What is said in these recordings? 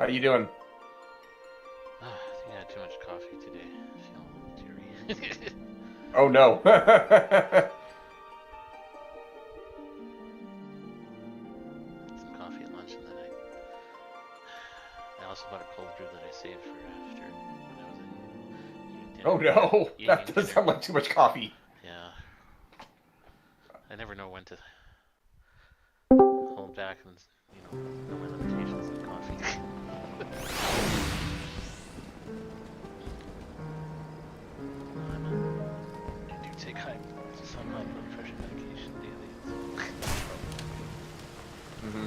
How you doing? I think I had too much coffee today. I feel teary. Oh no. Some coffee at lunch, and then I also bought a cold brew that I saved for after when I was in Oh no. That does sound like too much coffee. Yeah. I never know when to hold back and, know my limitations on coffee. I do take some high blood pressure medication daily. Mm-hmm.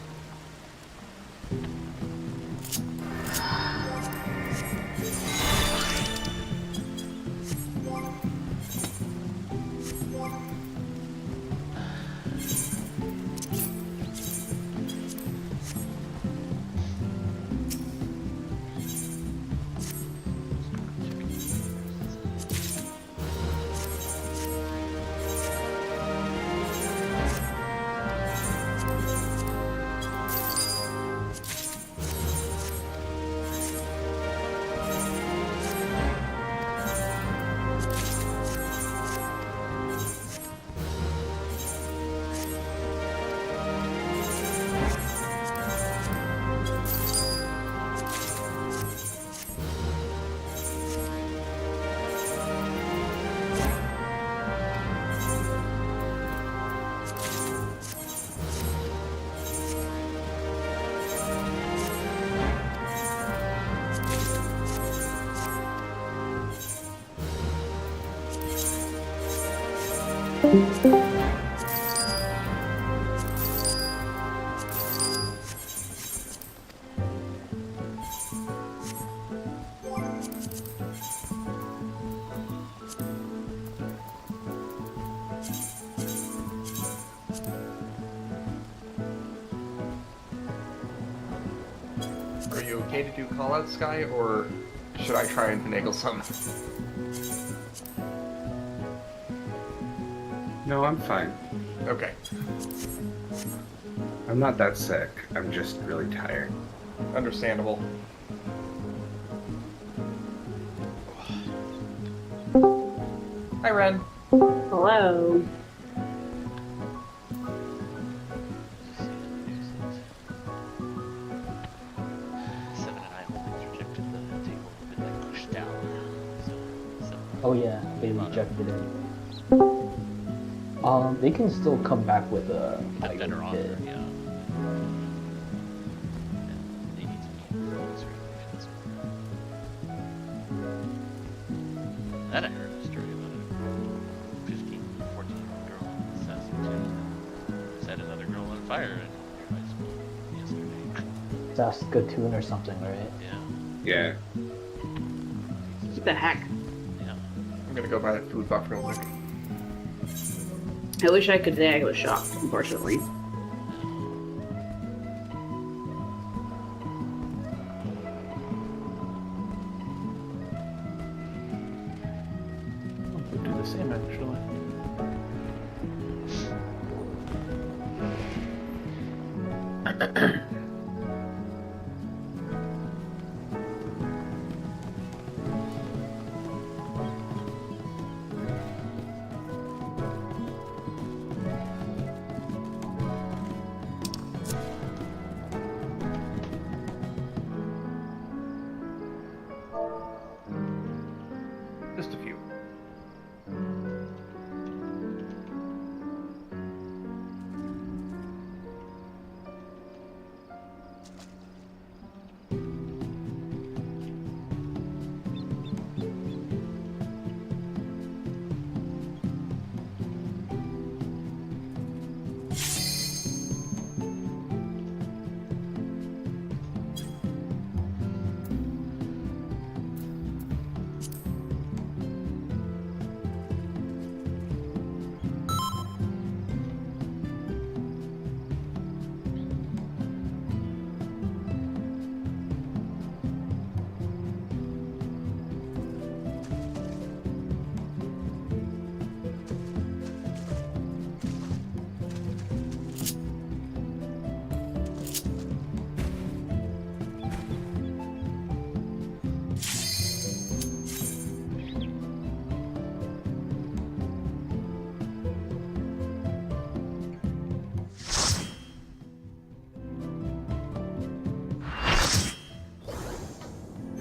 Are you okay to do call-out, Sky, or should I try and finagle some? No, I'm fine. Okay. I'm not that sick. I'm just really tired. Understandable. Hi, Ren. Hello. Oh yeah, they rejected it. They can still come back with a better offer, bid. yeah. And they need to meet rules regulations. That I heard a story about a 15, 14-year-old girl in Saskatoon set another girl on fire in high school yesterday. Saskatoon or something, right? Yeah. Yeah. What the heck? Yeah. I'm gonna go buy that food buff real quick. I wish I could say I was shocked, unfortunately. Would do the same actually. Just a few.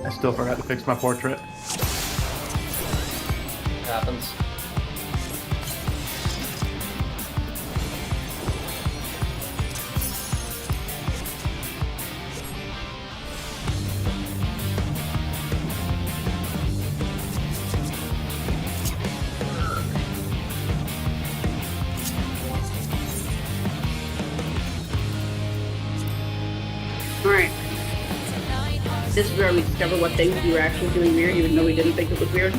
I still forgot to fix my portrait. Happens. Alright. This is where we discover what things you were actually doing weird, even though we didn't think it was weird.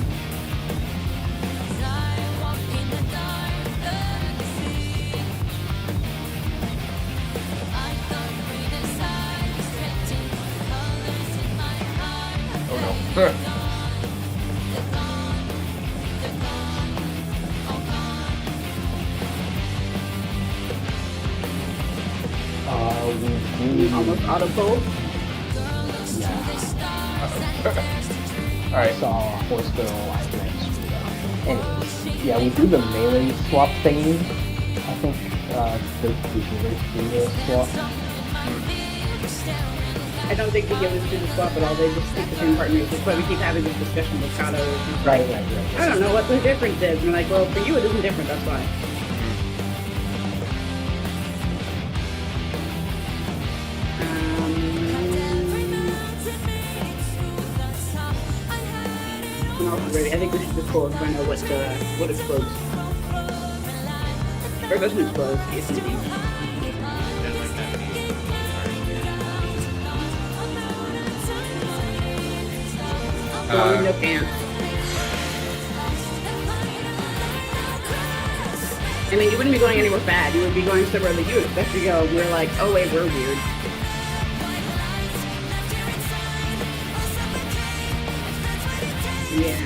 Oh no. We Almost auto-pulled. Alright. saw a horse girl I ran screwed up. Anyways, yeah, we do the melee swap thingy. I think the beginners do the swap. I don't think the givers do the swap at all. They just pick the same partners. That's why we keep having this discussion with Kato. Right. I don't know what the difference is. And we're like, well, for you it isn't different, that's why. I'm also ready. I think we should just pull and find out what explodes. Or doesn't explode, it's easy. There's like that Going no pants. I mean, you wouldn't be going anywhere bad. You would be going somewhere that you would expect to go. We're like, oh wait, we're weird. Yeah.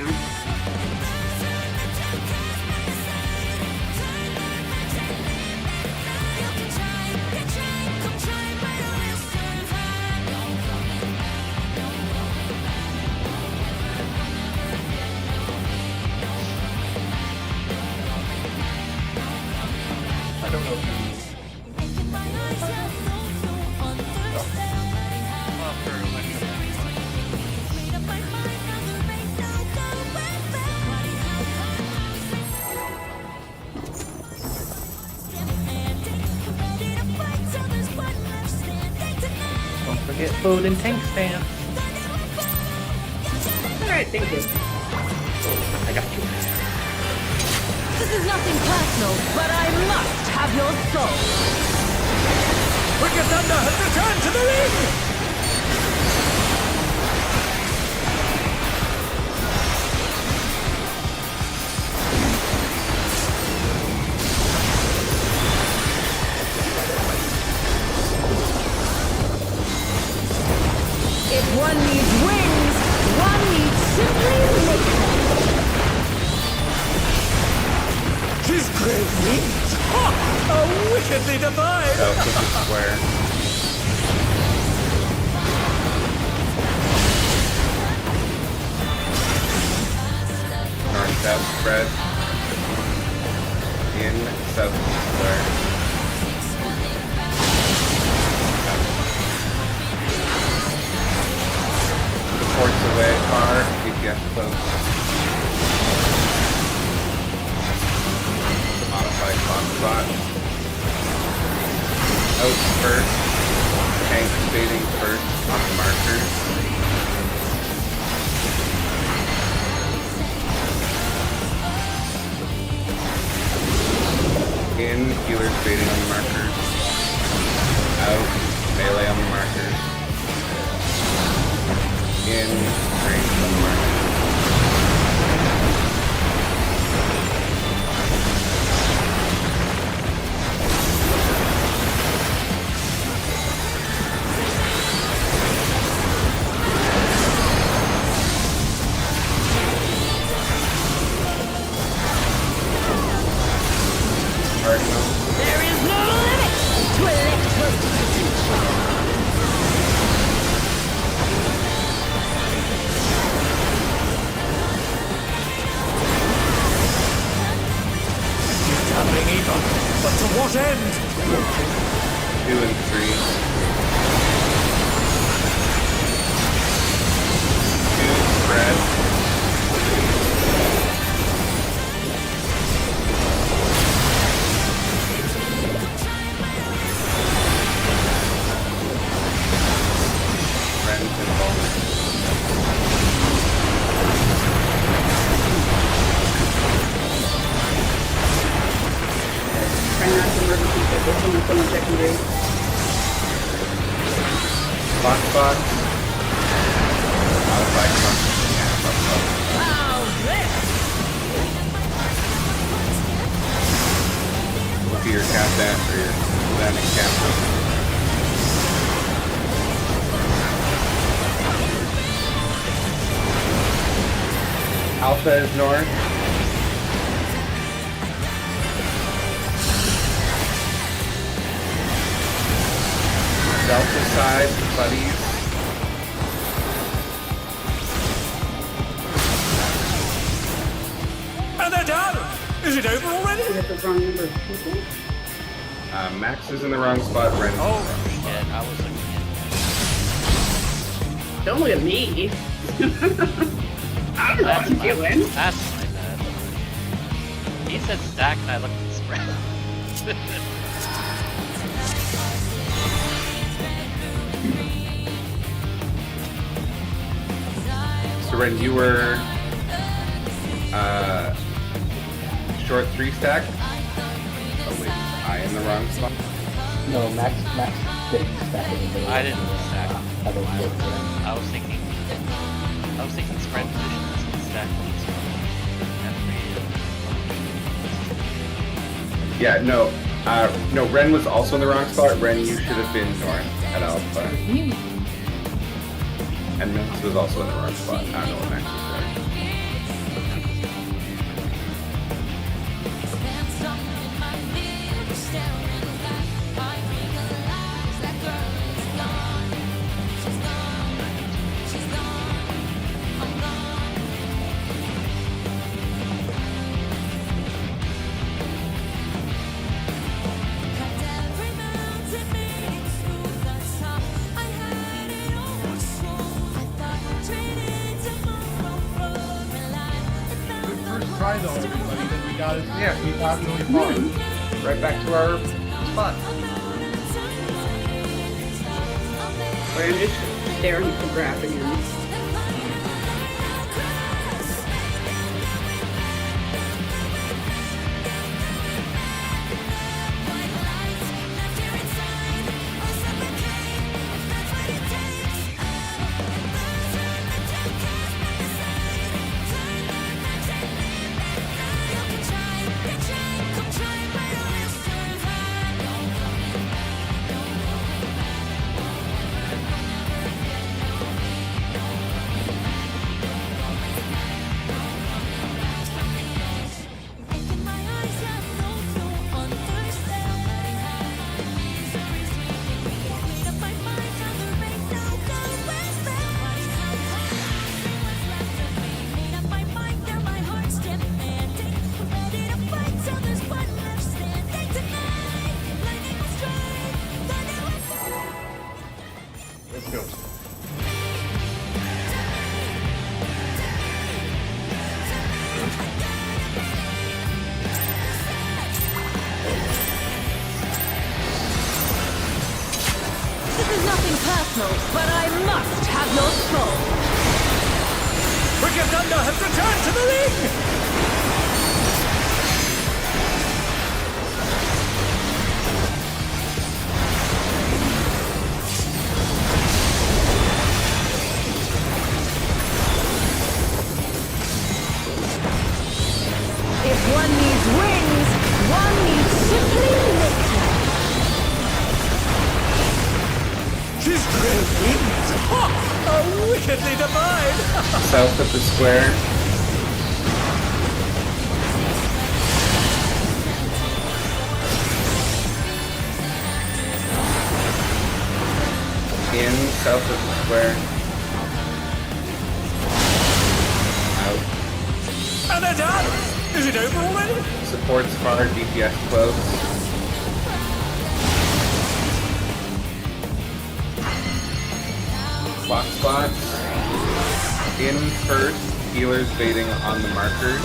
I don't know if you... well, for electromagnetic. Don't forget food and tank stand. Alright, thank you. I got you. This is nothing personal, but I must have your soul. Wicked Thunder has returned to the ring! If one needs wings, one needs simply nature. His great wings! Ha! Are wickedly divine! Oh, flip the square. North-south spread. In south square. Supports away far, DPS close. Modified bomb spot. Out first. Tank fading first on the markers. In, healers fading on the markers. Out, melee on the markers. In, range on the markers. Cardinal. There is no limit to electric potential. Damning evil, but to what end? 2 and 3. Alpha is north. Delta side, buddies. And they're done! Is it over already? We have the wrong number of people. Max is in the wrong spot. Ren. Oh, Shit, I was looking Don't look at me. I don't know what I'm doing. That's my bad. He said stack and I looked at spread. So Ren, you were short 3 stack. Oh wait, I in the wrong spot. No, Max didn't stack it. I didn't stack. I don't know. I was thinking spread positions and stack points. Yeah, no. No, Ren was also in the wrong spot. Ren, you should have been north at Alpha. And Max was also in the wrong spot. I don't know what Max was doing. Try though, everybody. Then we got it. Yeah, we got really far. Right back to our spot. Wait, I'm just staring at the graph again. Let's go. This is nothing personal, but I must have your soul. Wicked Thunder has returned to the ring! If one needs wings, one needs simply lick them. She's great wings! Ha! A wickedly divine! South of the square. In south of the square. Out. And they're done! Is it over already? Supports far, DPS close. Block spots. In first, healers baiting on the markers.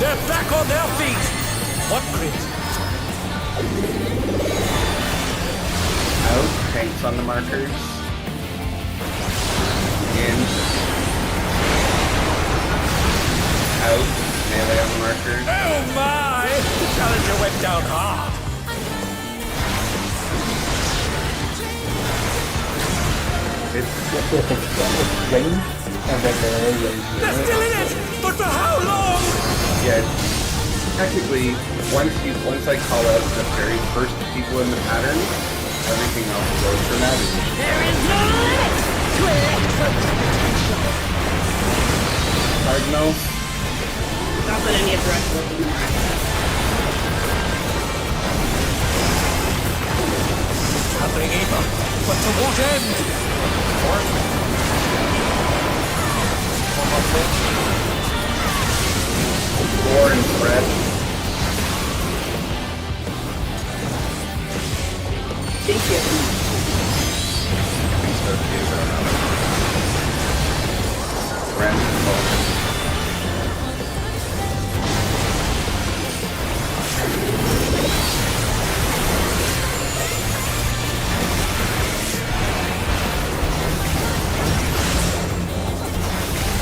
They're back on their feet! What crit? Out, tanks on the markers. In. Out, melee on the markers. Oh my! The challenger went down hard! It's Range, and then range. They're still in it! But for how long? yeah. Technically, once I call out the very first people in the pattern, everything else goes for that. There is no limit to electric potential.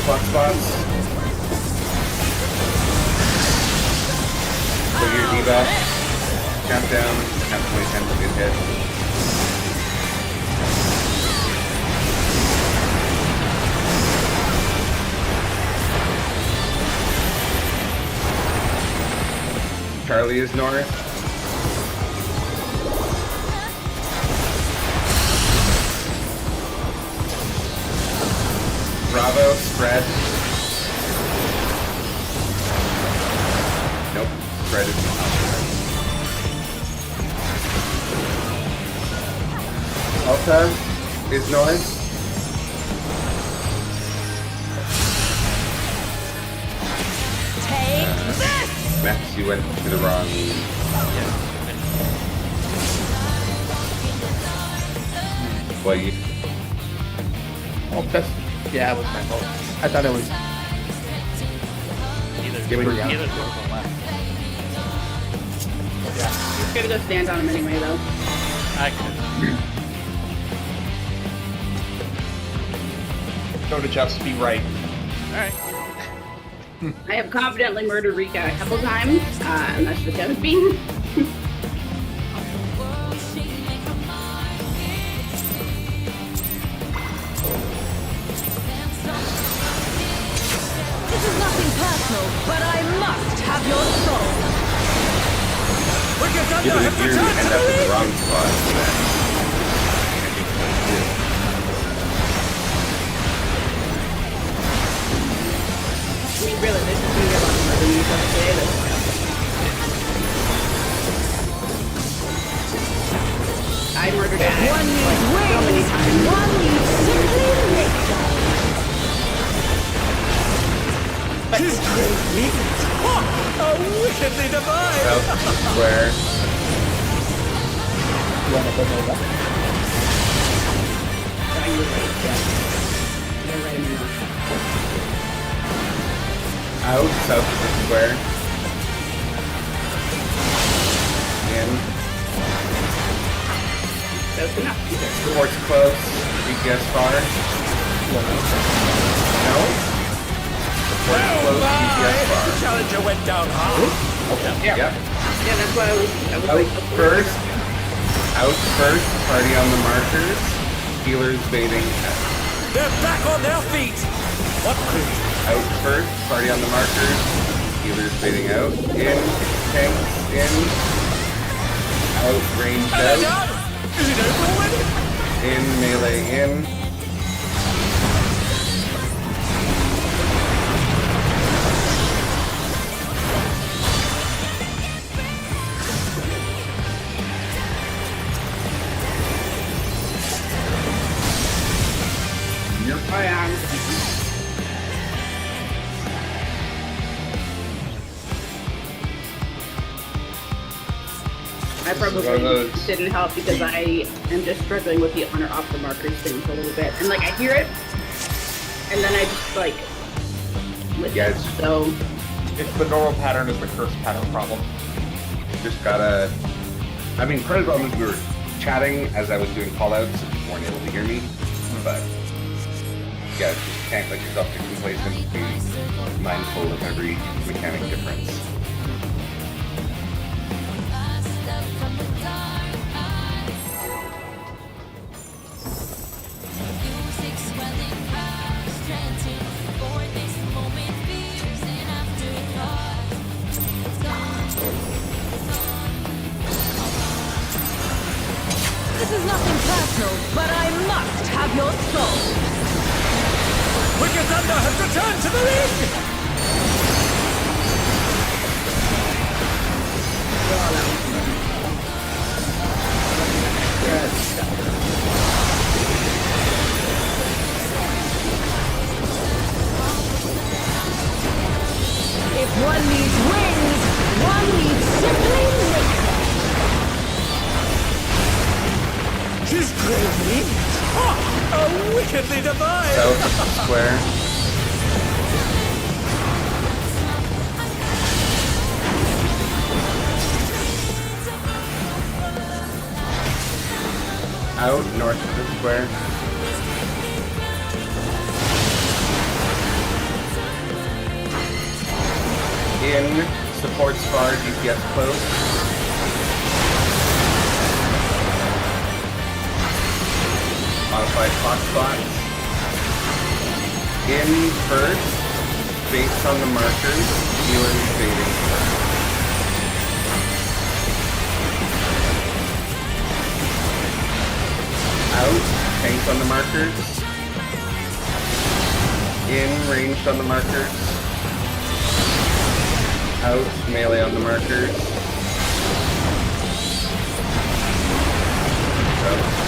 Flux spots. So your debuff. Jump down. Constantly tends to get hit. Charlie is north. Bravo, spread. Nope, spread is not. Alta is north. Take this! Max, you went to the wrong. Well, you. Oh, that's yeah, it was my fault. I thought it was. Give me- Either goes on left. He's gonna go stand on him anyway, though. I could. Go to Jeff's, be right. Alright. I have confidently murdered Rika a couple times, and that's just how it's been. This is nothing personal, but I must have your soul. Wicked You Thunder has end returned to up the in the ring! wrong spot. I mean, really, this is gonna get a lot more than you just did. I murdered Alex One needs like so many wings, times. one needs simply nature. His great meat! Ha! A wickedly divine! South square. You want to go over? Oh, you're right, yeah. You're right, Mama. Out, south of the square. In. That's enough. Port's close. GPS far. No? The port's close. GPS The far. challenger went down hard. Yep. Yeah, that's why I was Out like, first. Out first. Party on the markers. Healers baiting. They're back on their feet! What? Out first. Party on the markers. Healers baiting out. In. Tanks. In. Out. Range Are they out. done? Is it over already? In. Melee in. oh yeah. I probably didn't help because I am just struggling with the on or off the markers thing for a little bit. And like I hear it, and then I just like listen. Yeah, it's- So It's the normal pattern is the curse pattern problem. Just gotta. I mean, part of the problem is we were chatting as I was doing callouts, so people weren't able to hear me. But yeah, just can't let yourself get complacent. Be mindful of every mechanic difference. This is nothing personal, but I must have your soul. Wicked Thunder has returned to the ring! If one needs wings, one needs simply nature. His great meat! Ha! A wickedly divine! South of the square. Out north of the square. In supports far, DPS close. Modified clock spots. In first, based on the markers, healing fading first. Out, tanks on the markers. In, ranged on the markers. Out, melee on the markers. Out.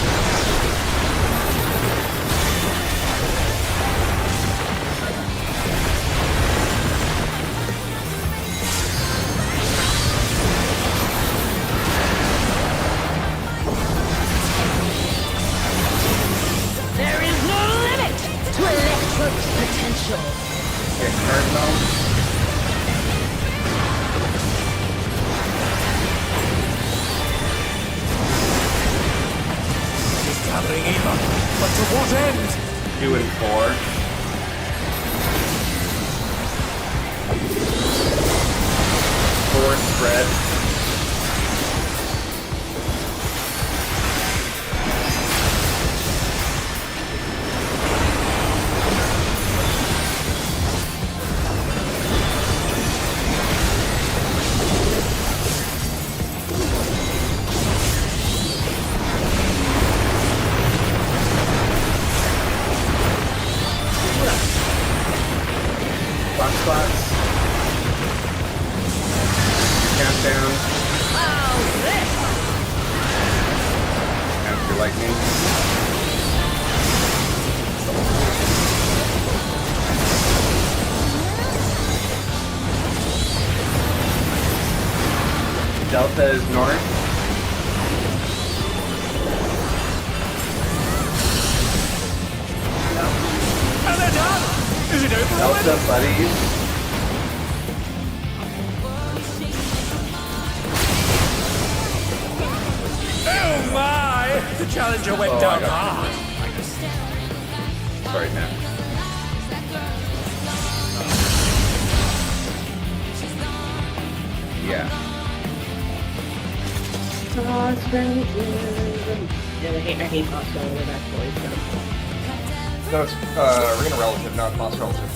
There is no limit to Electro's potential. Get cardinal. Gathering either, but to what end? 2 and 4. Four spread. Clock spots. Countdown. How's this? Counter lightning. Delta is north. And they're done! Is it over already? Delta buddies. Oh my! The Challenger went Oh, I down got hard. Sorry, Nat. Yeah. I hate boss relative actually. So. No, it's arena relative, not boss relative.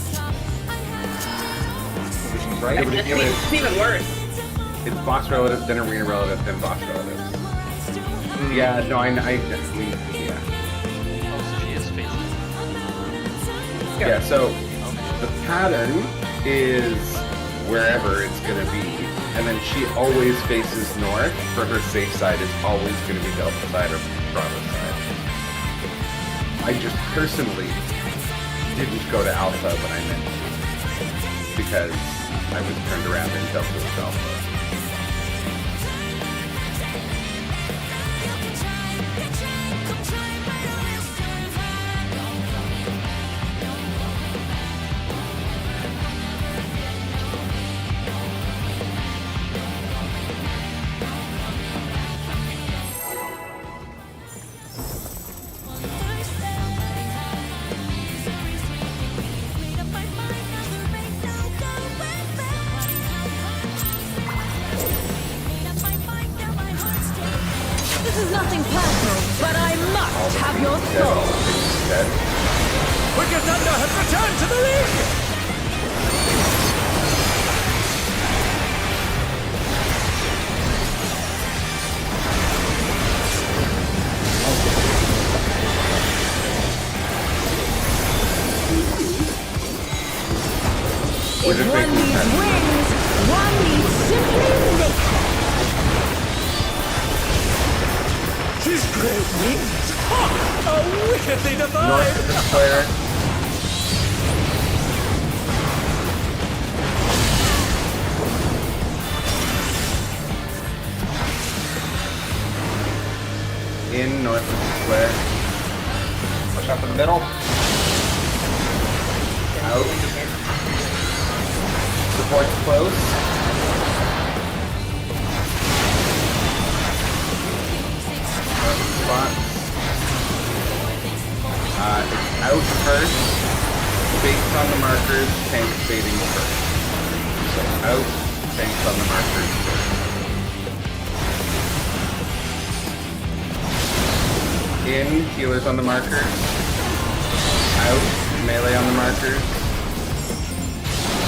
Divisions, right? It's even worse. It's boss relative, then arena relative, then boss relative. Yeah, no, I definitely, yeah. Oh, so she is facing. Yeah, so the pattern is wherever it's gonna be, and then she always faces north, for her safe side is always gonna be Delta side or Bravo side. I just personally didn't go to Alpha when I meant to, because I was turned around and Delta was Alpha. This is nothing personal, but I must have your soul. Dead. Wicked Thunder has returned to the league! We're If just one making needs sense. wings, one needs simply nature. She's great wings! Ha! A wickedly divine! North of the square. In north of the square. Push up in the middle. Out. Support's close. Spot. It's out first. Based on the markers, tank fading first. So out, tanks on the markers. In, healers on the markers. Out, melee on the markers.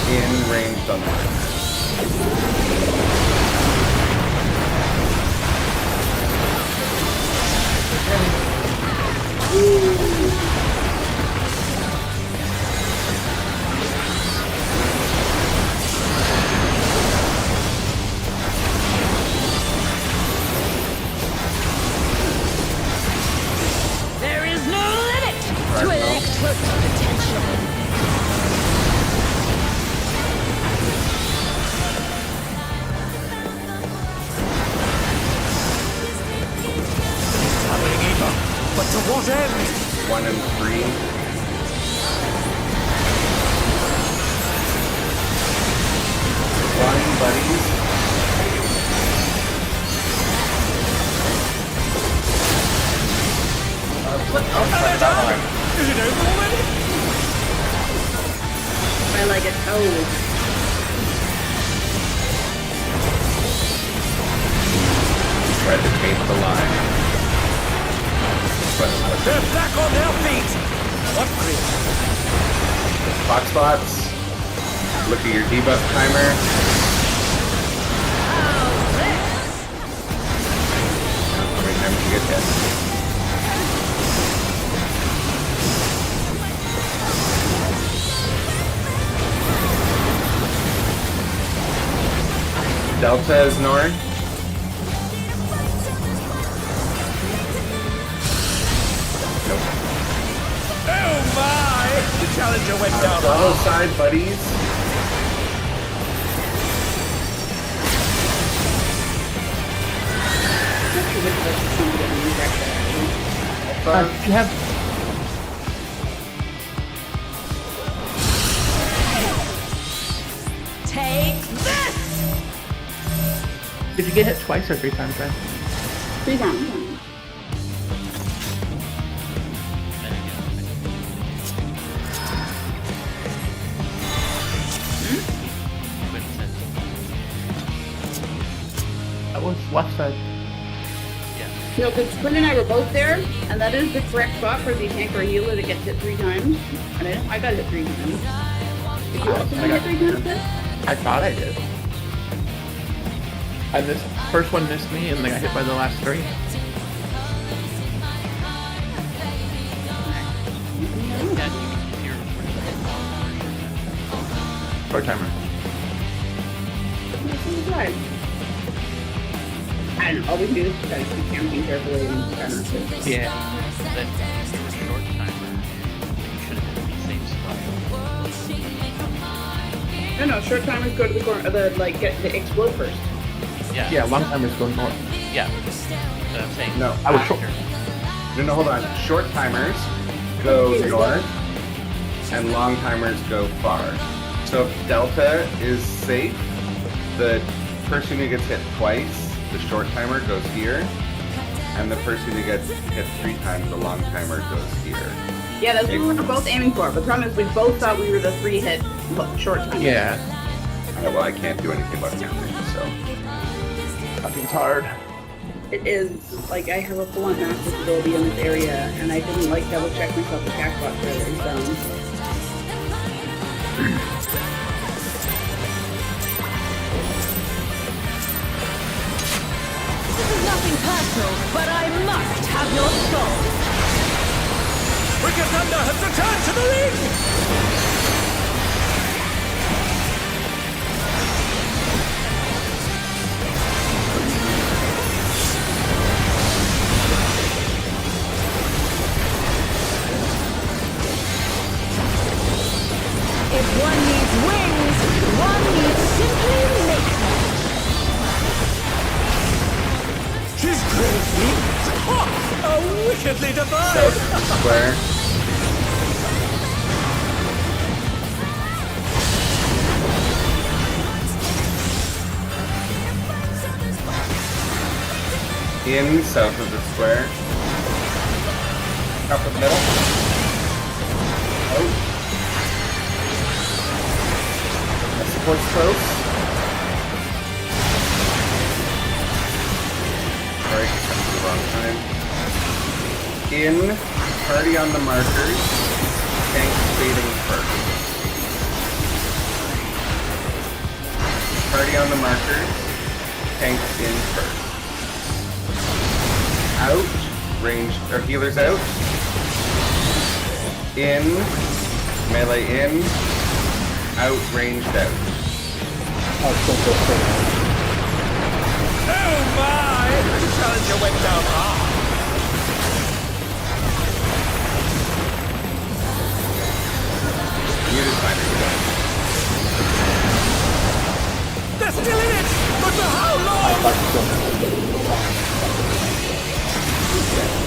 In, ranged on the markers. There is no limit to electric potential. Hurrying either. But to what end? 1 and 3. Flying buddies. Is it over already? I like it. Oh. Try to tape the line. But They're back on their feet. What grit? hot spots. Look at your debuff timer. How many times you get hit? Delta is north. Nope. Oh my! The challenger went down. Follow side, buddies. If you have Take this! Did you get hit twice or 3 times, Ben? 3 times. That was left side. No, because Quinn and I were both there, and that is the correct spot for the tank or healer that gets hit 3 times. And I got hit 3 times. Did you also I get got- 3 times, Chris? I thought I did. This first one missed me, and then I got hit by the last 3. Short timer. Right. I don't know. All we can do is just gotta keep counting carefully and try not to. Yeah. That if you were short timer, you should have been in the same spot. No, short timers go to the corner, get the explode first. Yeah. Yeah, long timers go north. Yeah. But I'm saying No, I was short. No, hold on. Short timers go north, and long timers go far. So if Delta is safe, the person who gets hit twice, the short timer, goes here, and the person who gets hit 3 times, the long timer, goes here. Yeah, that's what we were both aiming for. But the problem is we both thought we were the 3 hit short timers. Yeah. Well, I can't do anything about counting, so. Fucking hard. It is, like, I have a full-on master's ability in this area, and I didn't, like, double-check myself with Cashbot really, so... This is nothing personal, but I must have your soul. Wicked Thunder has returned to the ring! If one needs wings, one needs simply make them. She's great wings! Ha! A wickedly divine! South square. In south of the square. Up the middle. Oh. Force close. Sorry, that's the wrong time. In, party on the markers, tank fading first. Party on the markers, tank in first. Out, ranged, or healers out. In, melee in, out, ranged out. I'll still go for that. Oh my! The challenger went down hard. Muted finder, you done. They're still in it! But for how long?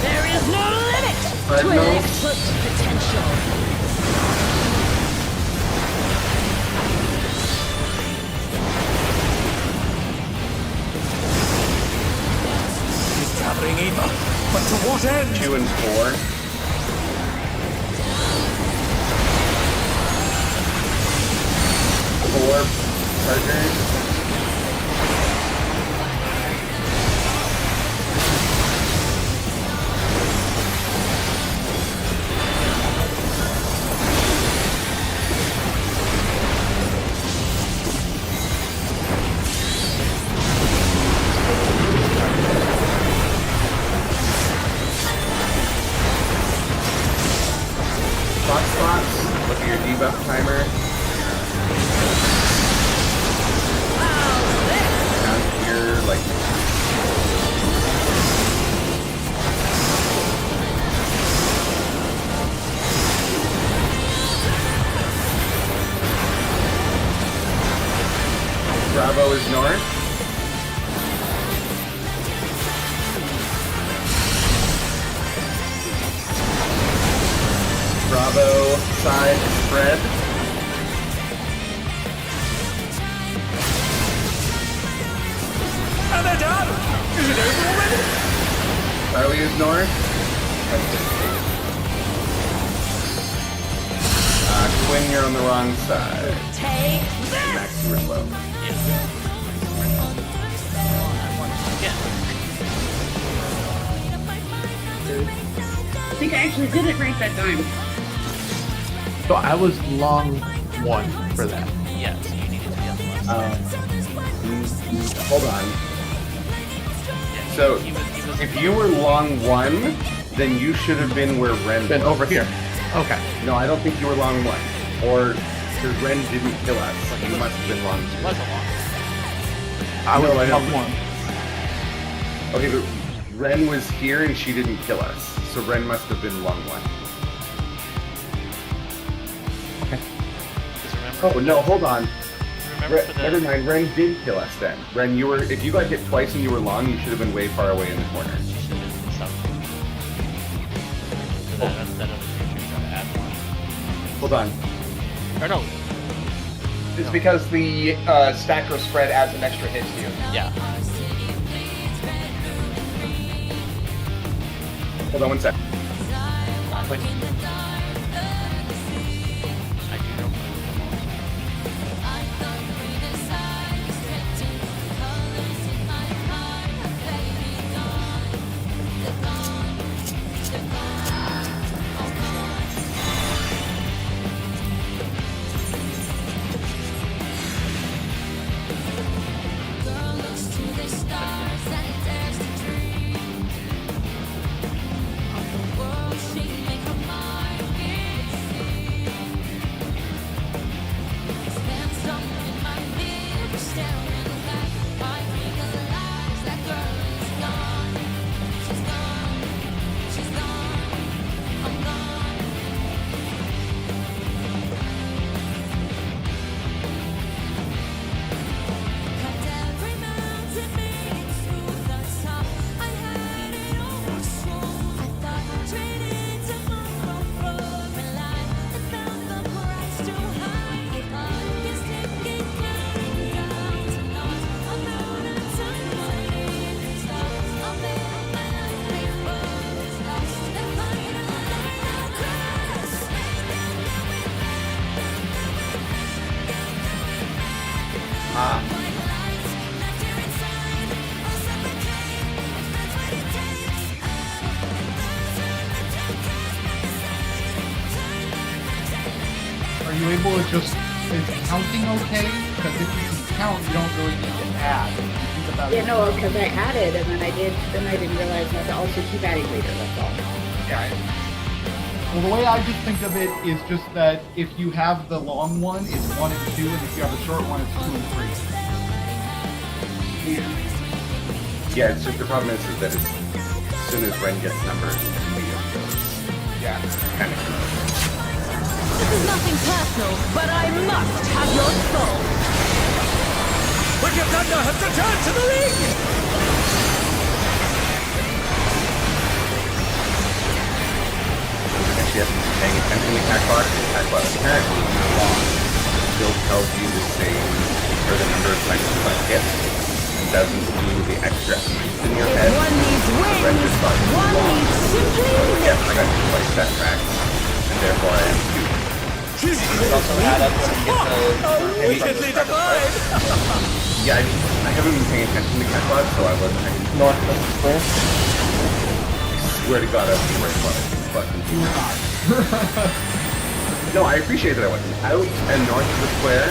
There is no limit to Cardinal. an expert's potential. He's gathering ether. But to what end? 2 and 4. 4 partners. Spots. Look at your debuff timer. Down here, like. Bravo is north. Bravo side spread. And they're done! Is it over already? Charlie is north. Quinn, you're on the wrong side. Take this! Max, you were slow. I think I actually did it right that time. So I was long 1 for that. Yeah, so you needed to be on the left side. Hold on. Yeah, So, he was if you were long 1, then you should have been where Ren Been was. over here. Okay. No, I don't think you were long 1. Or, because Ren didn't kill us. You must have been long 2. wasn't long. I was No, I know. long 1. Okay, but Ren was here and she didn't kill us. So Ren must have been long 1. Because remember, Oh, no, hold on. remember for the Never mind, Ren did kill us then. Ren, you were, if you got hit twice and you were long, you should have been way far away in the corner. you should have been south. For that other creature trying to add one. Hold on. Or no, It's because the stacker spread adds an extra hit to you. yeah. Hold on one sec. I do know. you able to just, is counting okay? Because if you can count, you don't really need to add. If you think about Yeah, it. no, because I added and then I didn't realize I had to also keep adding later, that's all. Yeah. Well, the way I just think of it is just that if you have the long one, it's 1 and 2, and if you have the short one, it's 2 and 3. Yeah, it's just the problem is that as soon as Ren gets numbers, yeah, kind of. This is nothing personal, but I must have your soul. Wicked Thunder has returned to the ring! She hasn't been paying attention to Catbox. Catbox apparently long still tells you the same or the number of times you might hit. It doesn't do the extra in your head. If one needs The Ren just wings, thought it was one long. needs simply Yes, I got twice that track, and therefore I am two. She's Also add up when you get the wickedly divine! Yeah, I haven't been paying attention to Catbox, so I wasn't. Northwest Square. I swear to God, I was worried about it. Fucking You were not. No, I appreciate that I wasn't. Out and north of the square.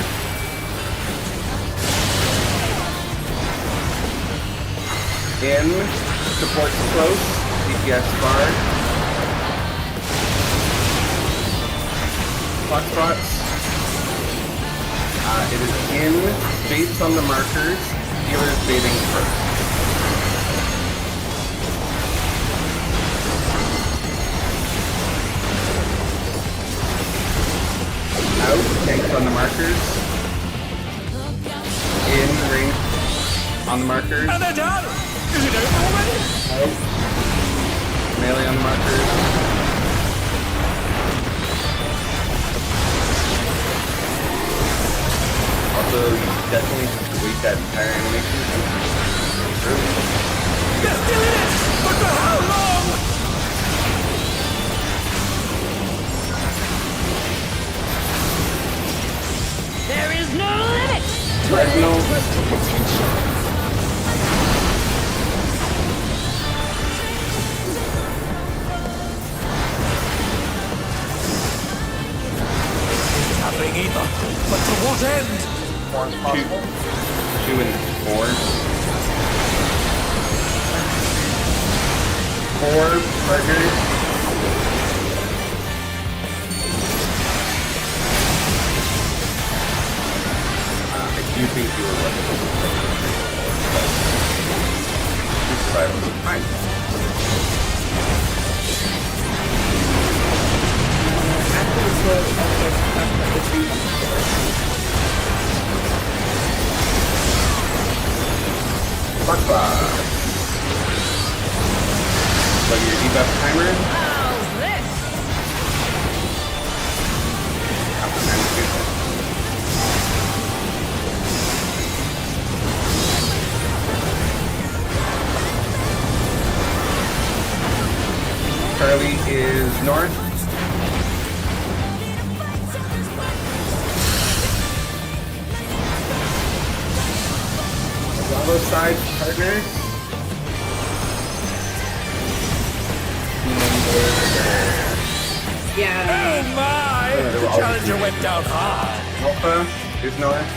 In, support close, DPS bar. Hotspots. It is in, based on the markers, healers bathing first. Out, tanks on the markers. In, range on the markers. And they're done! Is it over already? Out. Melee on the markers. Also, you definitely have to wait that entire animation. They're still in it! But for how long? There is no limit to There's no- electric potential. Nothing either. But to what end? More as possible. 2 and 4. 4 partners. I do think you were right. Survival is fine. Plug your debuff timer. How's this? After 92. Charlie is north. Bravo side partners. Yeah. Oh my! they were The all challenger went down hard. Alpha is north.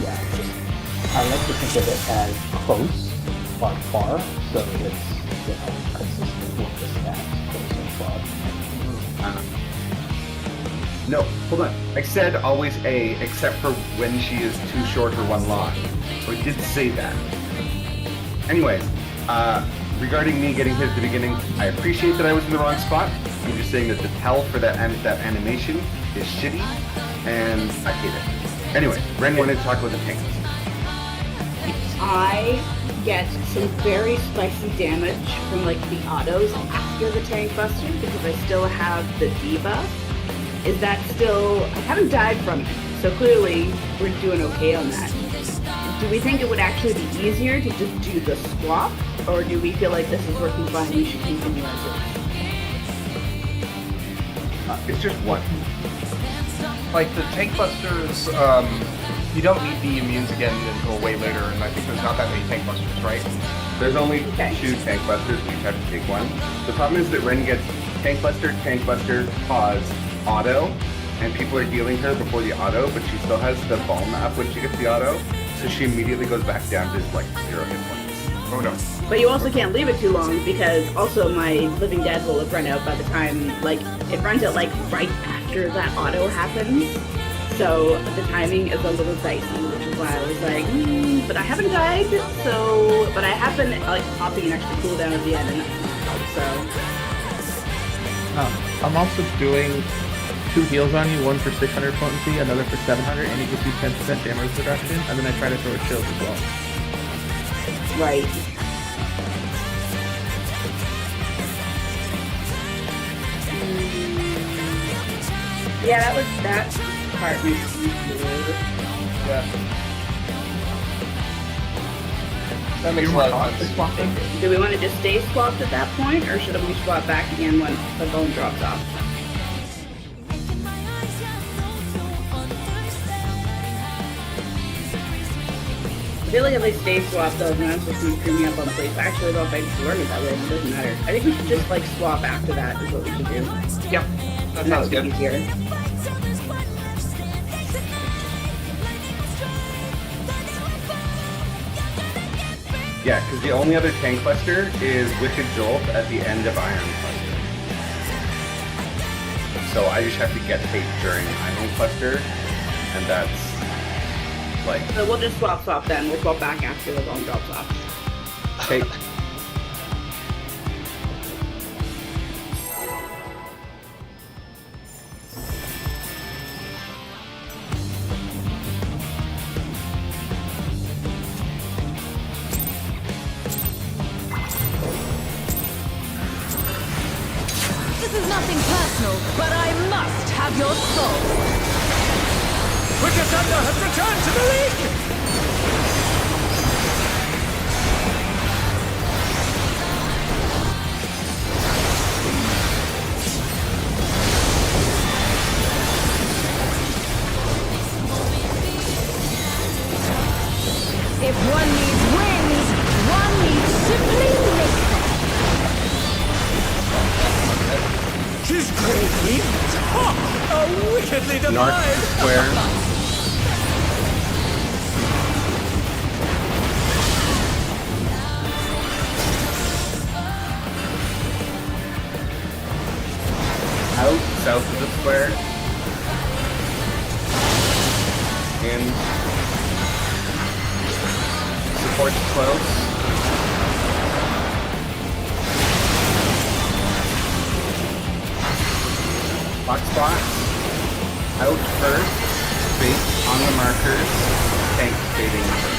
Yeah, I like to think of it as close but far, so it's consistent with the stats, close and far. No, hold on. I said always A, except for when she is too short or one long. So I did say that. Anyways, regarding me getting hit at the beginning, I appreciate that I was in the wrong spot. I'm just saying that the tell for that animation is shitty, and I hate it. Anyway, Ren wanted to talk about the tanks. I get some very spicy damage from like the autos after the tank buster because I still have the debuff. Is that still, I haven't died from it, so clearly we're doing okay on that. Do we think it would actually be easier to just do the swap, or do we feel like this is working fine, we should continue as is? It's just one. like the tank busters, you don't need the immunes again until way later, and I think there's not that many tank busters, right? There's only 2 tank busters, we each have to take one. The problem is that Ren gets tank buster, pause, auto, and people are healing her before the auto, but she still has the balm up when she gets the auto, so she immediately goes back down to like 0 hit points. Oh no. But you also can't leave it too long because also my Living Dead will have run out by the time, like, it runs out like right after that auto happens. So the timing is a little dicey, which is why I was like, but I haven't died, so, but I have been like popping an extra cooldown at the end, and so. I'm also doing 2 heals on you, one for 600 potency, another for 700, and it gives you 10% damage reduction, and then I try to throw a shield as well. Right. Yeah, that part makes me weird. Yeah. That makes a lot of sense. Swapping. Do we want to just stay swapped at that point, or should we swap back again once the bone drops off? I feel like if I stay swapped though, then I'm supposed to be screwing me up on the place. Actually, though, if I just learn it that way, it doesn't matter. I think we should just like swap after that is what we should do. Yep. That And sounds that'll good. be easier. Yeah, because the only other tank buster is Wicked Jolt at the end of Iron Cluster. So I just have to get fate during Iron Cluster, and that's like... So we'll just swap then. We'll swap back after the bone drops off. Okay. This is nothing personal, but I must have your soul. Wicked Thunder has returned to the league! If one needs wings, one needs simply make them. She's great wings! Ha! A wickedly North defied! Square. Out south of the square. In. Support's close. Hot spots. Out first. Base on the markers. Tank fading first.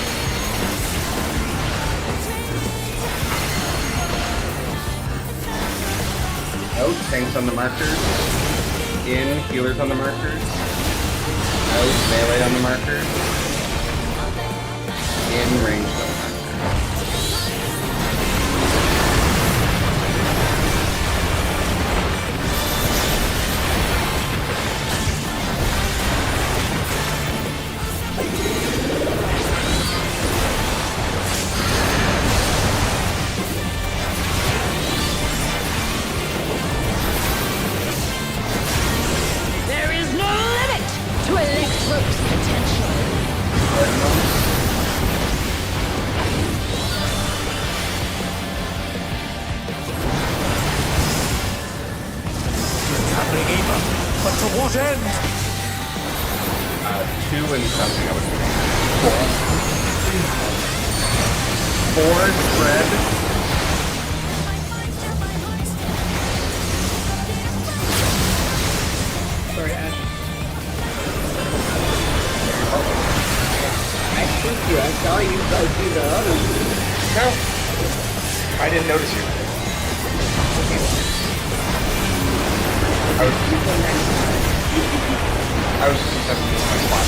Out, tanks on the markers. In, healers on the markers. Out, melee on the markers. In, range on the markers. There is no limit to Electro's potential. Happening Eva, but to what end? 2 and something, I would think. 4 spread. Sorry, Ash. I think you. I saw you do the other. No. I didn't notice you. I was just attempting to use my spot.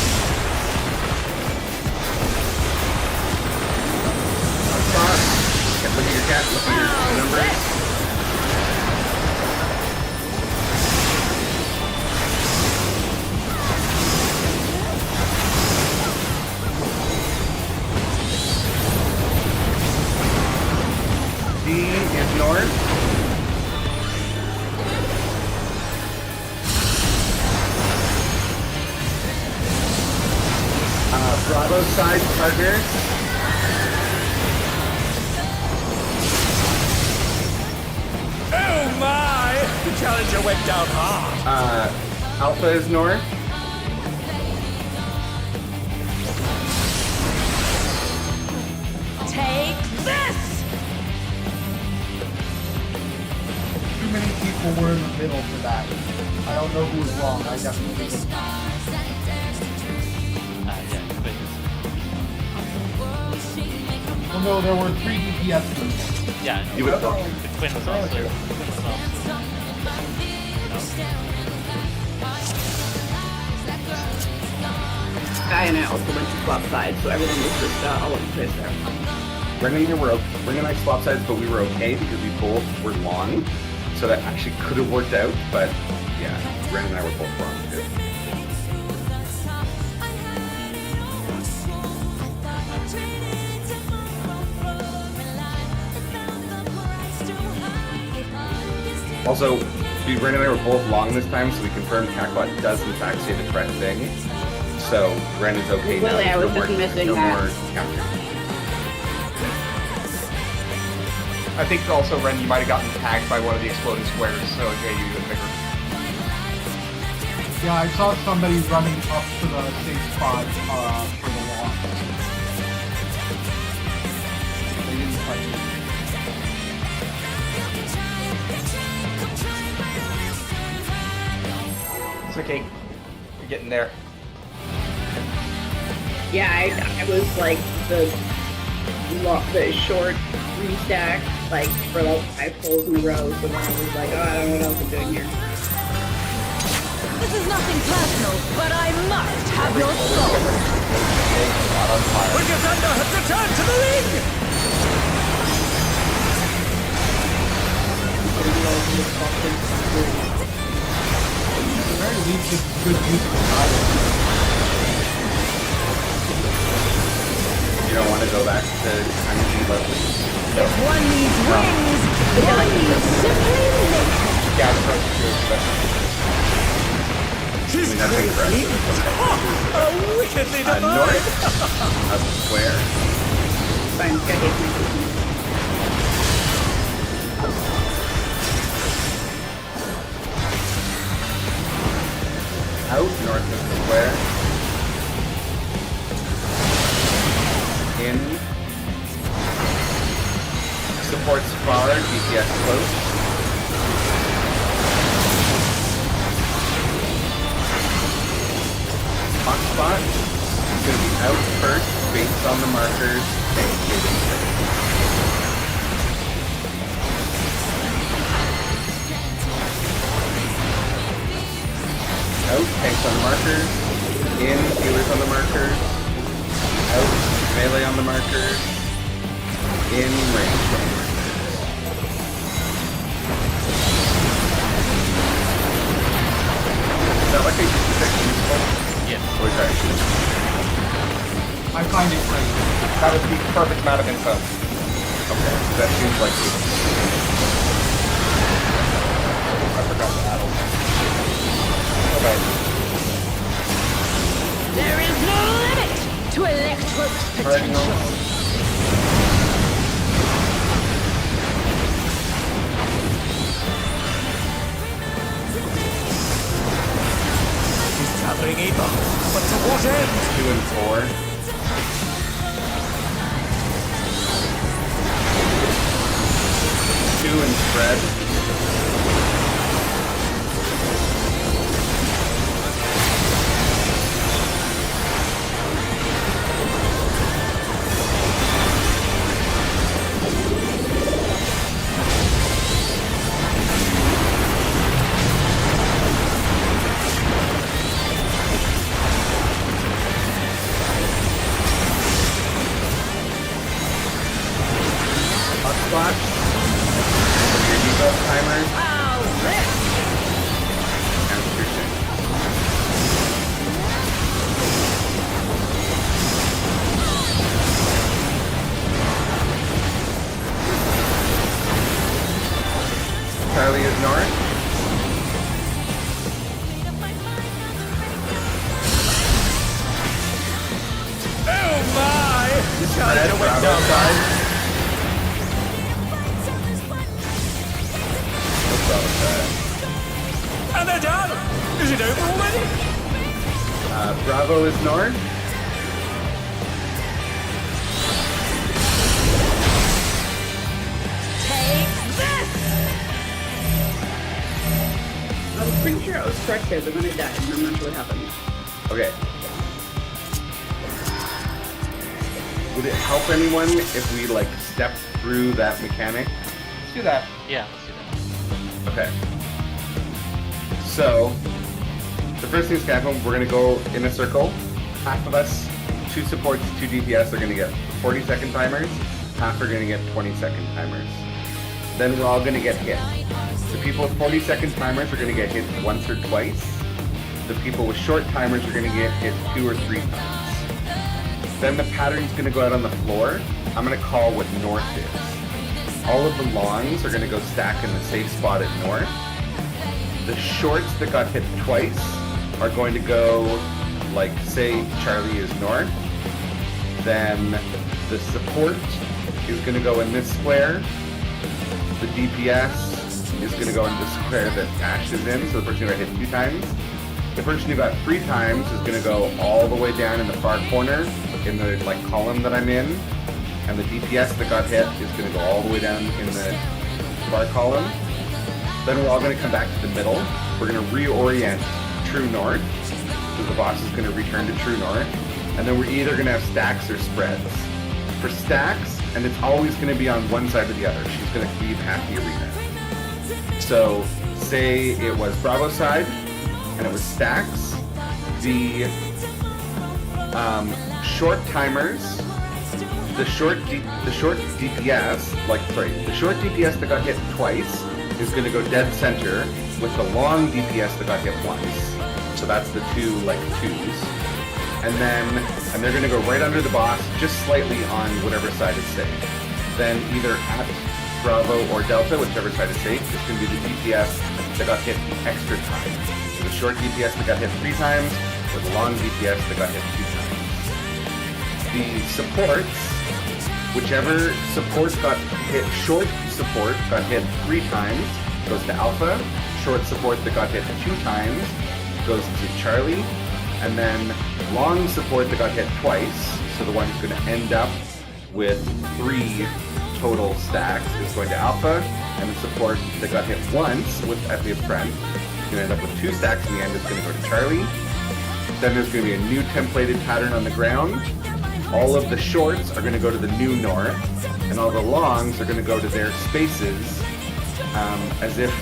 Spot. Yeah, look at your cat, look at your numbers. Bravo side partner. Oh my! The challenger went down hard. Alpha is north. Take this! Too many people were in the middle for that. I don't know who was wrong. I definitely was not. Yeah, but Well, no, there were 3 DPS people. yeah, You would the Quinn was also. Guy and I also went to swap sides, so everything was just all over the place there. Ren and I swapped sides, but we were okay because we both were long. So that actually could have worked out, but yeah, Ren and I were both wrong too. Also, Ren and I were both long this time, so we confirmed Kakbot does in fact say the correct thing. So Ren is okay now. Really, I was No just more- missing no that. more counter. I think also, Ren, you might have gotten tagged by one of the exploding squares, so it made you even bigger. Yeah, I saw somebody running up to the safe spot for the launch. They didn't fight me. It's okay. You're getting there. Yeah, I was like the short restack, like for like 5 pulls in a row, so then I was like, oh, I don't know what else I'm doing here. This is nothing personal, but I must have your soul. Wicked Thunder has returned to the ring! At the very least, it's good use of time. You don't want to go back to energy level. If one needs wings, one needs simply make. Yeah, the first two especially. She's I mean, that's crazy! impressive. Oh, wickedly divine! North of the square. Fine, gotta hate my Out north of the square. In. Supports far, DPS close. Hotspot is going to be out first, based on the markers, and getting straight. Out, tanks on the markers. In, healers on the markers. Out, melee on the markers. In, range on the markers. Is that like a useful? Yeah. Or is that actually? I find it great. That was the perfect amount of info. Okay, that seems like it. I forgot to add a little. Okay. There is no limit to Electro's potential. She's gathering Eva, but to what end? 2 and 4. Two and spread. Hotspot. Your debuff. spread, Bravo side. What's Bravo side? And they're done! Is it over already? Bravo is north. Take this! I was pretty sure I was correct there, but then I died, and I'm not sure what happened. Okay. Would it help anyone if we like step through that mechanic? Let's do that. Yeah, let's do that. Okay. So, the first thing is gonna happen, we're gonna go in a circle. Half of us, 2 supports, 2 DPS are gonna get 40-second timers. Half are gonna get 20-second timers. Then we're all gonna get hit. The people with 40-second timers are gonna get hit once or twice. The people with short timers are gonna get hit 2 or 3 times. Then the pattern's gonna go out on the floor. I'm gonna call what north is. All of the longs are gonna go stack in the safe spot at north. The shorts that got hit twice are going to go, like, say Charlie is north. Then the support is going to go in this square. The DPS is going to go in the square that Ash is in, so the person who got hit 2 times. The person who got 3 times is going to go all the way down in the far corner in the like column that I'm in. And the DPS that got hit is going to go all the way down in the far column. Then we're all going to come back to the middle. We're going to reorient true north. So the boss is going to return to true north. And then we're either going to have stacks or spreads. For stacks, and it's always going to be on one side or the other. She's going to leave half the arena. So say it was Bravo side, and it was stacks. The short timers, the short DPS that got hit twice is going to go dead center with the long DPS that got hit once. So that's the 2 like 2s. And they're going to go right under the boss, just slightly on whatever side is safe. Then either at Bravo or Delta, whichever side is safe, is going to be the DPS that got hit extra time. So the short DPS that got hit 3 times, or the long DPS that got hit 2 times. The supports, whichever support got hit, short support got hit 3 times, goes to Alpha. Short support that got hit 2 times goes to Charlie. And then long support that got hit twice, so the one who's going to end up with 3 total stacks is going to Alpha. And the support that got hit once with FFXIV Friend is going to end up with 2 stacks in the end, is going to go to Charlie. Then there's going to be a new templated pattern on the ground. All of the shorts are going to go to the new north, and all the longs are going to go to their spaces, as if,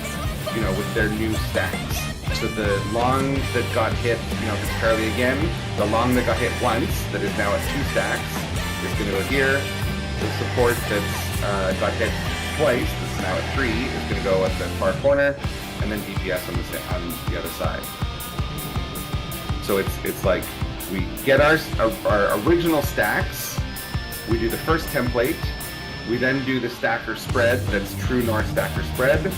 you know, with their new stacks. So the long that got hit, you know, it's Charlie again. The long that got hit once, that is now at 2 stacks, is going to go here. The support that's got hit twice, that's now at 3, is going to go at the far corner, and then DPS on the other side. So it's like we get our original stacks. We do the first template. We then do the stacker spread. That's true north stacker spread.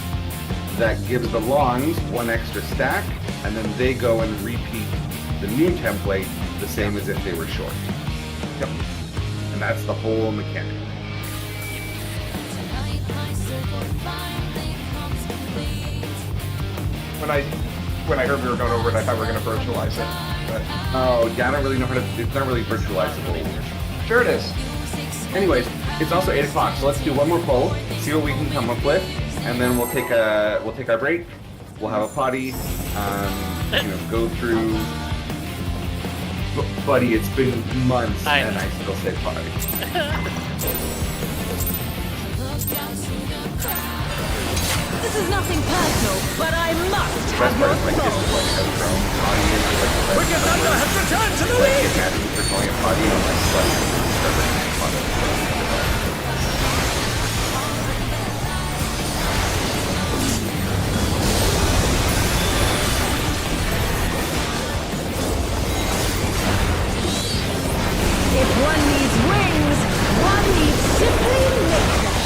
That gives the longs 1 extra stack, and then they go and repeat the new template the same as if they were short. Yep. And that's the whole mechanic. When I heard we were going over it, I thought we were going to virtualize it. But Oh, yeah, I don't really know how to. It's not really virtualizable. sure it is. Anyways, it's also 8 o'clock, so let's do one more poll, see what we can come up with, and then we'll take our break. We'll have a potty. Go through. Buddy, it's been months, and I still say potty. This is nothing personal, but I must The have best your part is my kids soul. are like outgrown potty and like Wicked Thunder has returned to the like league! get mad at me for calling it potty, and I'm like, what? Start making fun of it. If one needs wings, one needs simply make them.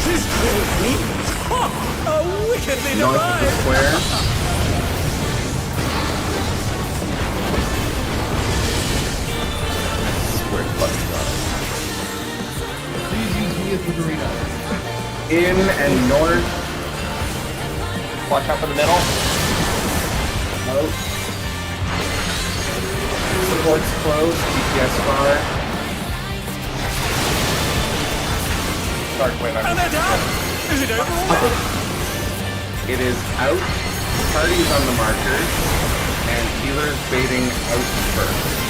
She's great wings! Ha! A wickedly North of the divine! square. In and north. Watch out for the middle. Out. Support's close. DPS far. Sorry, wait, And they're down! Is it over already? It is out. Parties on the markers. And healers baiting out first.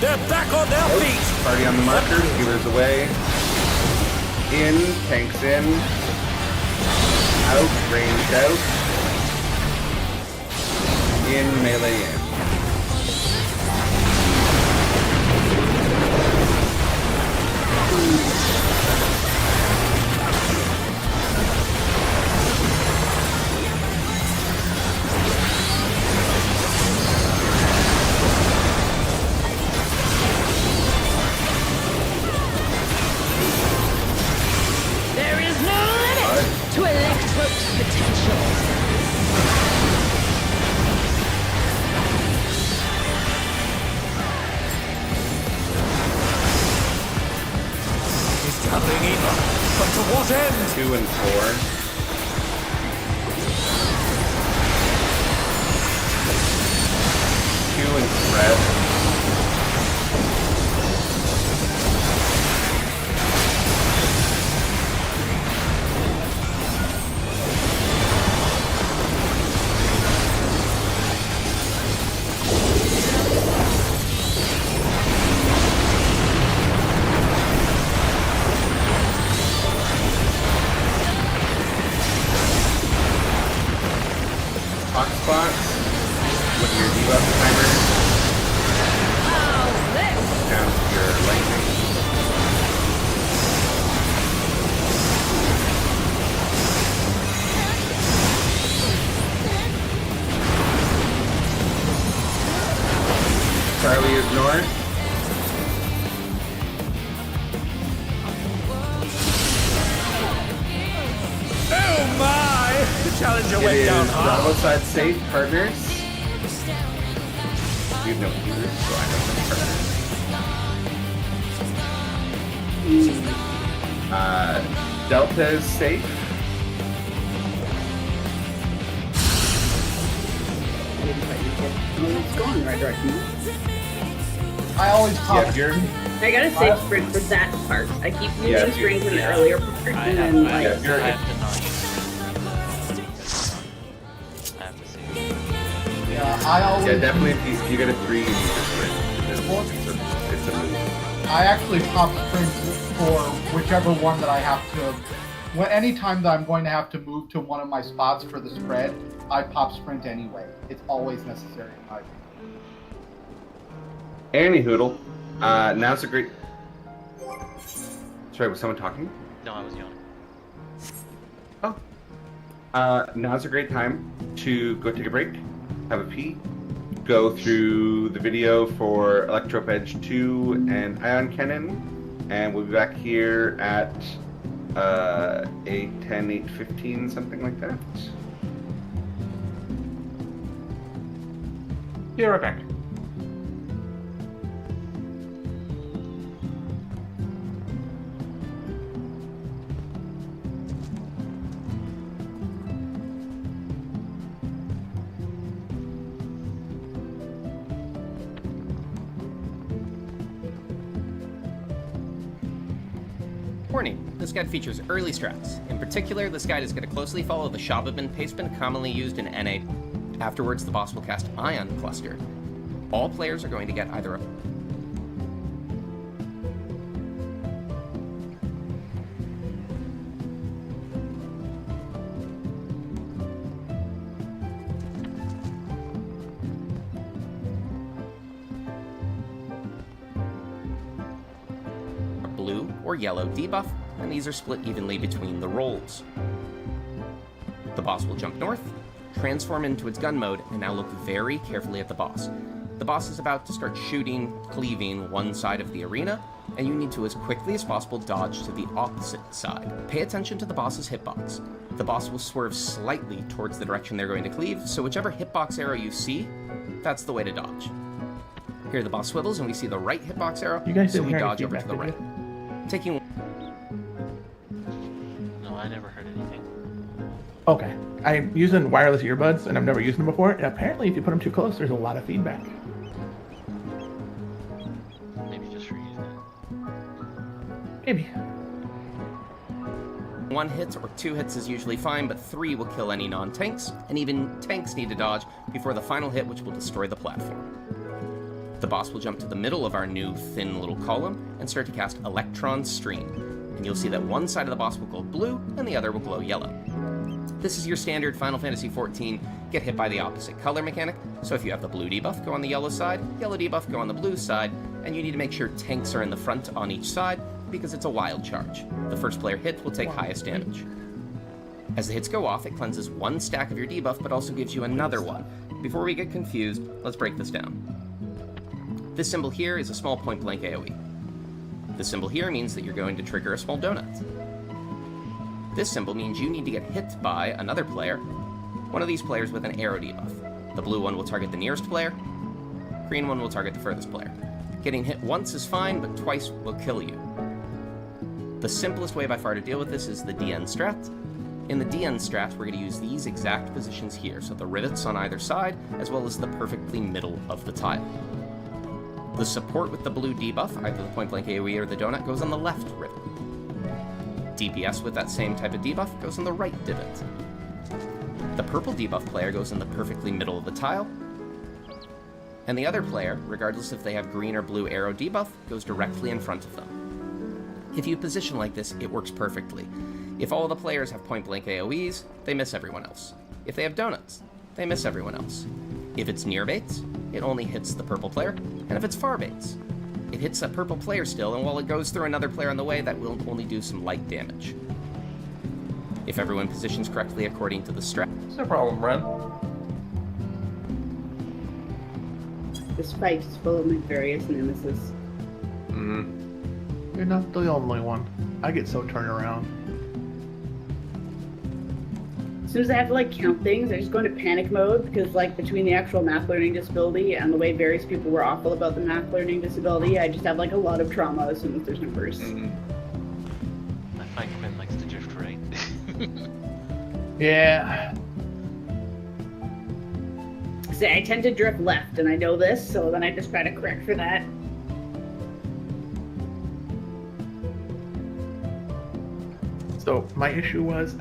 They're back on their feet! Party on the markers. Healers away. In. Tanks in. Out. Ranged out. In. Melee in. There is no limit to Electro's potential. He's traveling either. But to what end? 2 and 4. Two and spread. Hotspots with your debuff timer How's this? down to your lightning. Charlie is north. Oh my! The challenger It went is down hard. Bravo side safe, partners. We have no healers, so I have no partners. Delta is safe. It's going in the right direction. I always pop. Yeah, you're. I gotta save sprint for that part. I keep moving Yeah, strings in the yeah. earlier part, I and have, then I like have, you're- I have to not use it. I have to see. Yeah, I always. Yeah, definitely. If you get a 3, you just sprint. It's a move. I actually pop sprint for whichever one that I have to. When anytime that I'm going to have to move to one of my spots for the spread, I pop sprint anyway. It's always necessary in my opinion. Anyhoodle. Now's a great. Sorry, was someone talking? No, I was yawning. Oh. Now's a great time to go take a break, have a pee, go through the video for Electro Edge 2 and Ion Cannon, and we'll be back here at 8:10, 8:15, something like that. Be right back. Warning, this guide features early strats. In particular, this guide is going to closely follow the Shababin pastebin commonly used in NA. Afterwards, the boss will cast Ion Cluster. All players are going to get either a blue or yellow debuff, and these are split evenly between the rolls. The boss will jump north, transform into its gun mode, and now look very carefully at the boss. The boss is about to start shooting, cleaving one side of the arena, and you need to, as quickly as possible, dodge to the opposite side. Pay attention to the boss's hitbox. The boss will swerve slightly towards the direction they're going to cleave, so whichever hitbox arrow you see, that's the way to dodge. Here the boss swivels and we see the right hitbox arrow, You guys so didn't we hear any dodge over to the feedback, right. did Taking Okay. I'm using wireless earbuds, and I've never used them before. And apparently, if you put them too close, there's a lot of feedback. Maybe just reuse that. Maybe. 1 hit or 2 hits is usually fine, but 3 will kill any non-tanks, and even tanks need to dodge before the final hit, which will destroy the platform. The boss will jump to the middle of our new thin little column and start to cast Electron Stream, and you'll see that one side of the boss will glow blue and the other will glow yellow. This is your standard Final Fantasy XIV get hit by the opposite color mechanic, so if you have the blue debuff, go on the yellow side, yellow debuff, go on the blue side, and you need to make sure tanks are in the front on each side, because it's a wild charge. The first player hit will take highest damage. As the hits go off, it cleanses 1 stack of your debuff, but also gives you another one. Before we get confused, let's break this down. This symbol here is a small point-blank AoE. This symbol here means that you're going to trigger a small donut. This symbol means you need to get hit by another player, one of these players with an arrow debuff. The blue one will target the nearest player, green one will target the furthest player. Getting hit once is fine, but twice will kill you. The simplest way by far to deal with this is the DN strat. In the DN strat, we're going to use these exact positions here, so the rivets on either side, as well as the perfectly middle of the tile. The support with the blue debuff, either the point-blank AoE or the donut, goes on the left rivet. DPS with that same type of debuff goes on the right divot. The purple debuff player goes in the perfectly middle of the tile, and the other player, regardless if they have green or blue arrow debuff, goes directly in front of them. If you position like this, it works perfectly. If all the players have point-blank AoEs, they miss everyone else. If they have donuts, they miss everyone else. If it's near baits, it only hits the purple player, and if it's far baits, it hits that purple player still, and while it goes through another player on the way, that will only do some light damage. If everyone positions correctly according to the strat. It's no problem, Ren. This fight is full of nefarious nemesis. You're not the only one. I get so turned around. As soon as I have to like count things, I just go into panic mode because like between the actual math learning disability and the way various people were awful about the math learning disability, I just have like a lot of trauma as soon as there's numbers. I find Quinn likes to drift right. Yeah. See, I tend to drift left and I know this, so then I just try to correct for that. So my issue was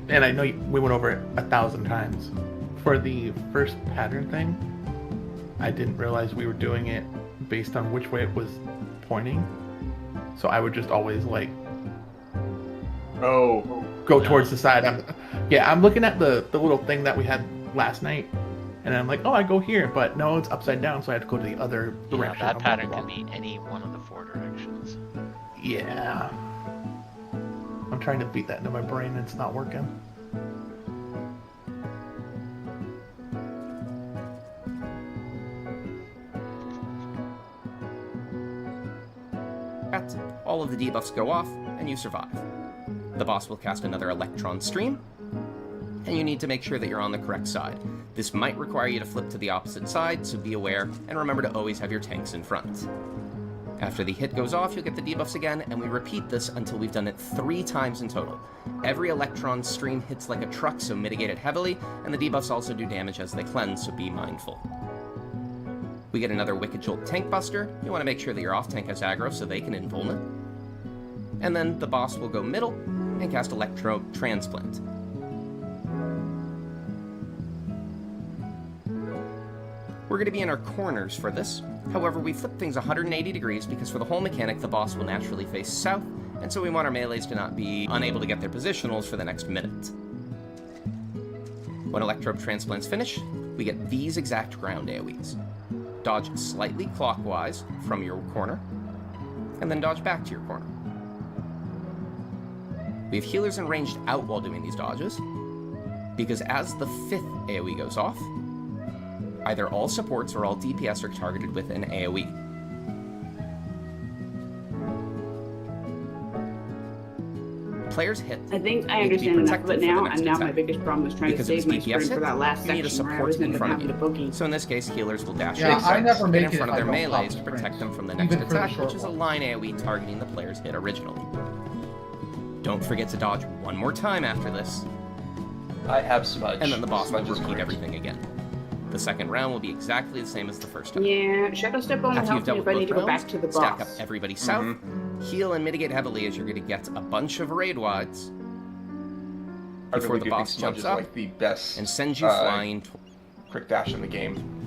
and I know we went over it 1,000 times. For the first pattern thing, I didn't realize we were doing it based on which way it was pointing. So I would just always like go towards the side. I'm looking at the little thing that we had last night, and I'm like, oh, I go here, but no, it's upside down, so I have to go to the other direction. That pattern can be any one of the 4 directions. Yeah. I'm trying to beat that into my brain and it's not working. All of the debuffs go off, and you survive. The boss will cast another Electron Stream, and you need to make sure that you're on the correct side. This might require you to flip to the opposite side, so be aware, and remember to always have your tanks in front. After the hit goes off, you'll get the debuffs again, and we repeat this until we've done it 3 times in total. Every Electron Stream hits like a truck, so mitigate it heavily, and the debuffs also do damage as they cleanse, so be mindful. We get another Wicked Jolt Tank Buster. You want to make sure that your off-tank has aggro so they can invuln it. And then the boss will go middle and cast Electro Transplant. We're going to be in our corners for this. However, we flip things 180 degrees because for the whole mechanic, the boss will naturally face south, and so we want our melees to not be unable to get their positionals for the next minute. When Electro Transplants finish, we get these exact ground AoEs. Dodge slightly clockwise from your corner, and then dodge back to your corner. We have healers and ranged out while doing these dodges, because as the 5th AoE goes off, either all supports or all DPS are targeted with an AoE. Players hit. I think I understand enough of it now, and now my biggest problem is trying to save my sprint for that last section where I was in front of the boogie. So in this case, healers will dash I never make in front of their melees to sprint, protect them from the next even for the attack, short which is a ones. line AoE targeting the player's hit originally. Don't forget to dodge one more time after this, I have smudge. And then the boss will Smudge is repeat correct. everything again. The second round will be exactly the same as the first time. Yeah, Shadow Step only After you've helps me dealt if with I need both to go rounds, back to the stack boss. up everybody south, heal and mitigate heavily as you're going to get a bunch of raid wads I before really the do boss think smudge jumps is up like the best and sends you flying. quick dash in the game.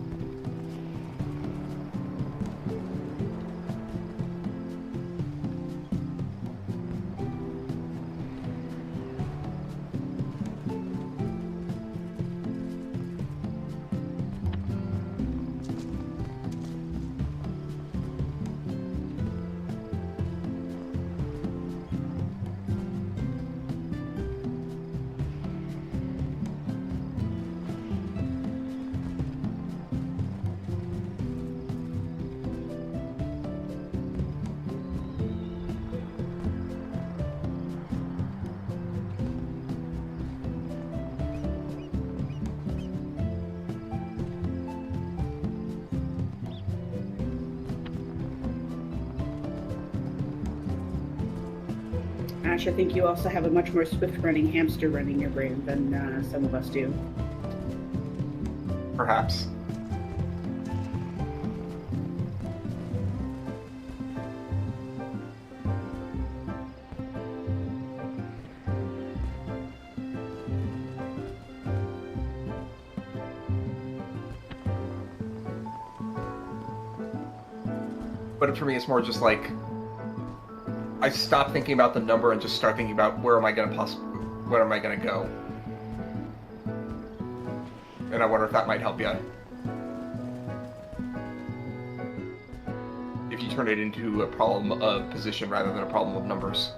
Ash, I think you also have a much more swift-running hamster running your brain than some of us do. Perhaps. But for me, it's more just like I stop thinking about the number and just start thinking about where am I going to go? And I wonder if that might help you. If you turn it into a problem of position rather than a problem of numbers.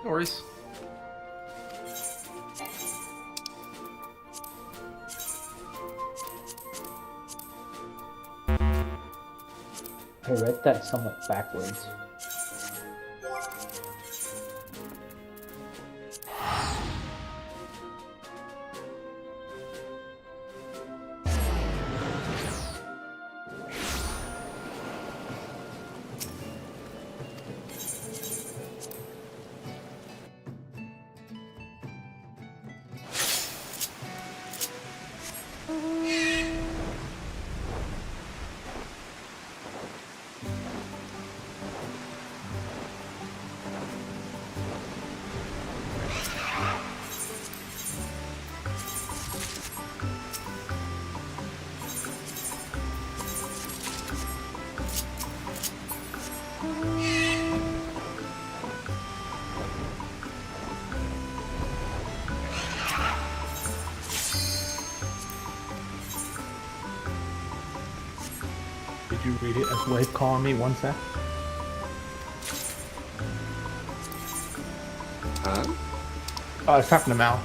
No worries. I read that somewhat backwards. Did you read it as wife calling me one sec? Huh? Oh, I was talking to Mal.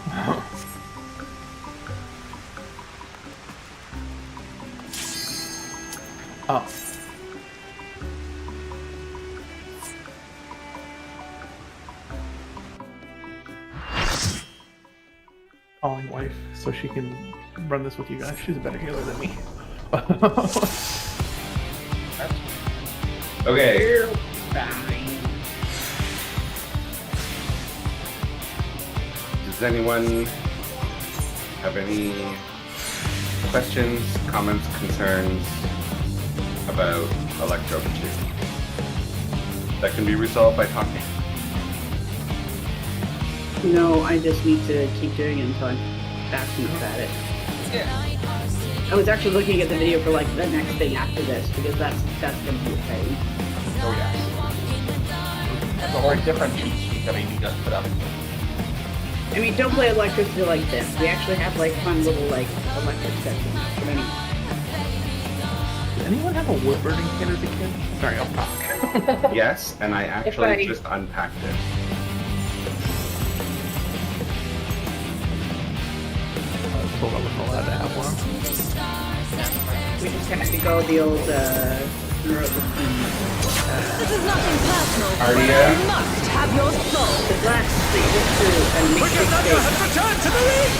Oh. calling wife so she can run this with you guys. She's a better healer than me. Okay. Does anyone have any questions, comments, concerns about Electro 2? That can be resolved by talking. No, I just need to keep doing it until I'm fast enough at it. I was actually looking at the video for like the next thing after this because that's gonna be a pain. Oh yeah. That's a whole different cheat sheet that I need to put up. I mean, don't play electricity like this. We actually have like fun little like electric sections. But anyway. Did anyone have a wood burning kit as a kid? Sorry, I'll talk. Yes, and I actually just unpacked it. I was told I wasn't allowed to have one. We just have to go the old This is nothing personal, but Ardia? I must have your soul. the glass that you just threw and make Wicked Thunder has returned to the ring!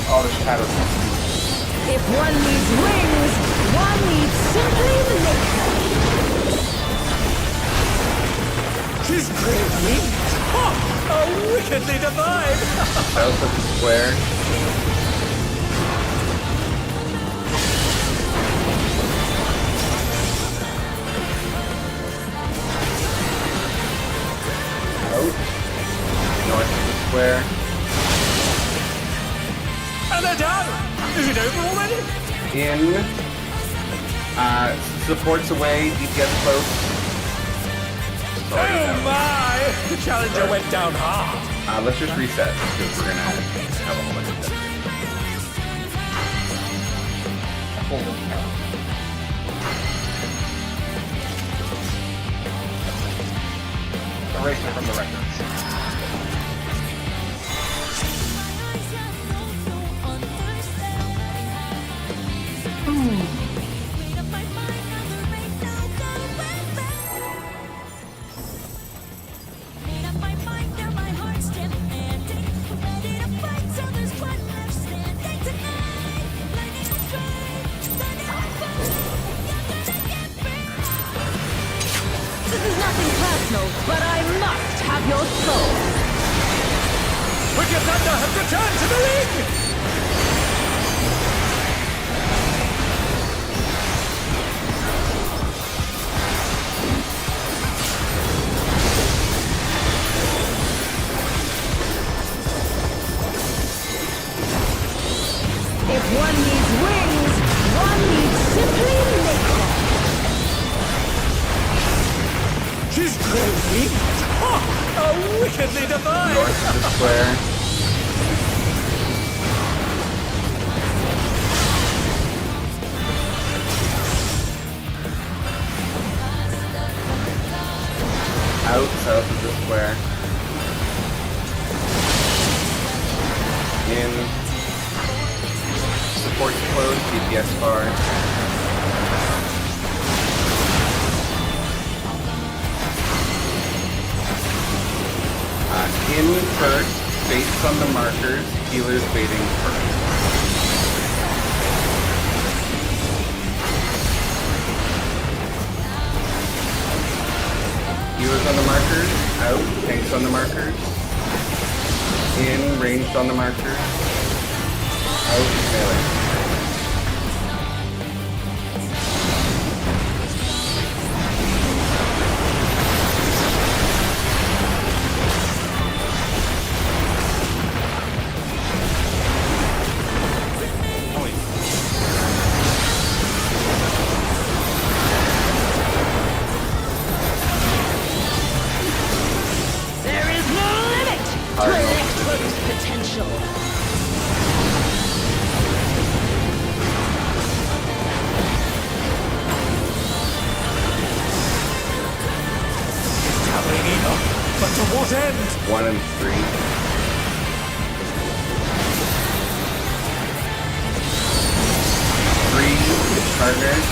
Oh, the shadows. If one needs wings, one needs simply the nature. She's great wings! Ha! Oh, wickedly divine! South of the square. Out. North of the square. And they're done! Is it over already? In. Supports away, DPS close. Sorry, Oh no. my! The challenger went down hard. Let's just reset because we're gonna have a whole bunch of stuff. Erase it from the records. This is nothing personal, but I must have your soul. Wicked Thunder has returned to the ring! If one needs wings, one needs simply nature. She's great wings! Ha! Oh, wickedly divine! North of the square. Out south of the square. In. Supports closed, DPS bar. In first, based on the markers, healers baiting first. Healers on the markers, out, tanks on the markers. In, ranged on the markers. Out, melee. There is no limit to Electro's potential. Traveling enough, but to what end? 1 and 3. partners.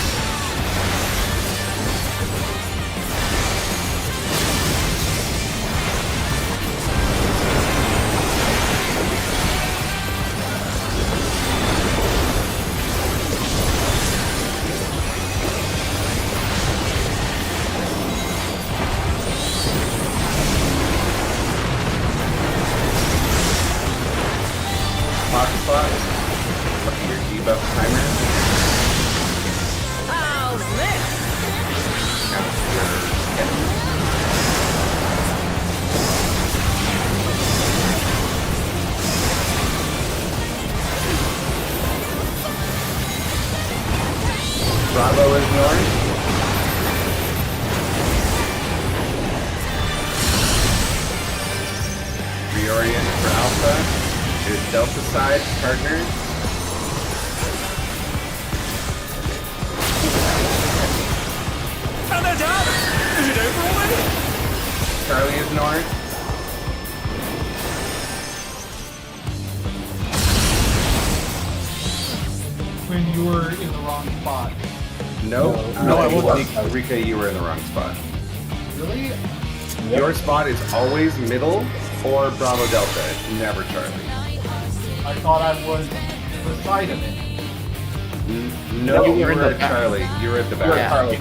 Spot. Look at your debuff timer. How's this? Count your hit. Bravo is north. Reorient for Alpha. It is Delta side, partners. And they're down! Is it over already? Charlie is north. When you were in the wrong spot. No, I wasn't. Rika, you were in the wrong spot. Really? Your spot is always middle or Bravo Delta. It's never Charlie. I thought I was the side of it. No, you you were were in the at back. Charlie. You were at the You were back. Charlie.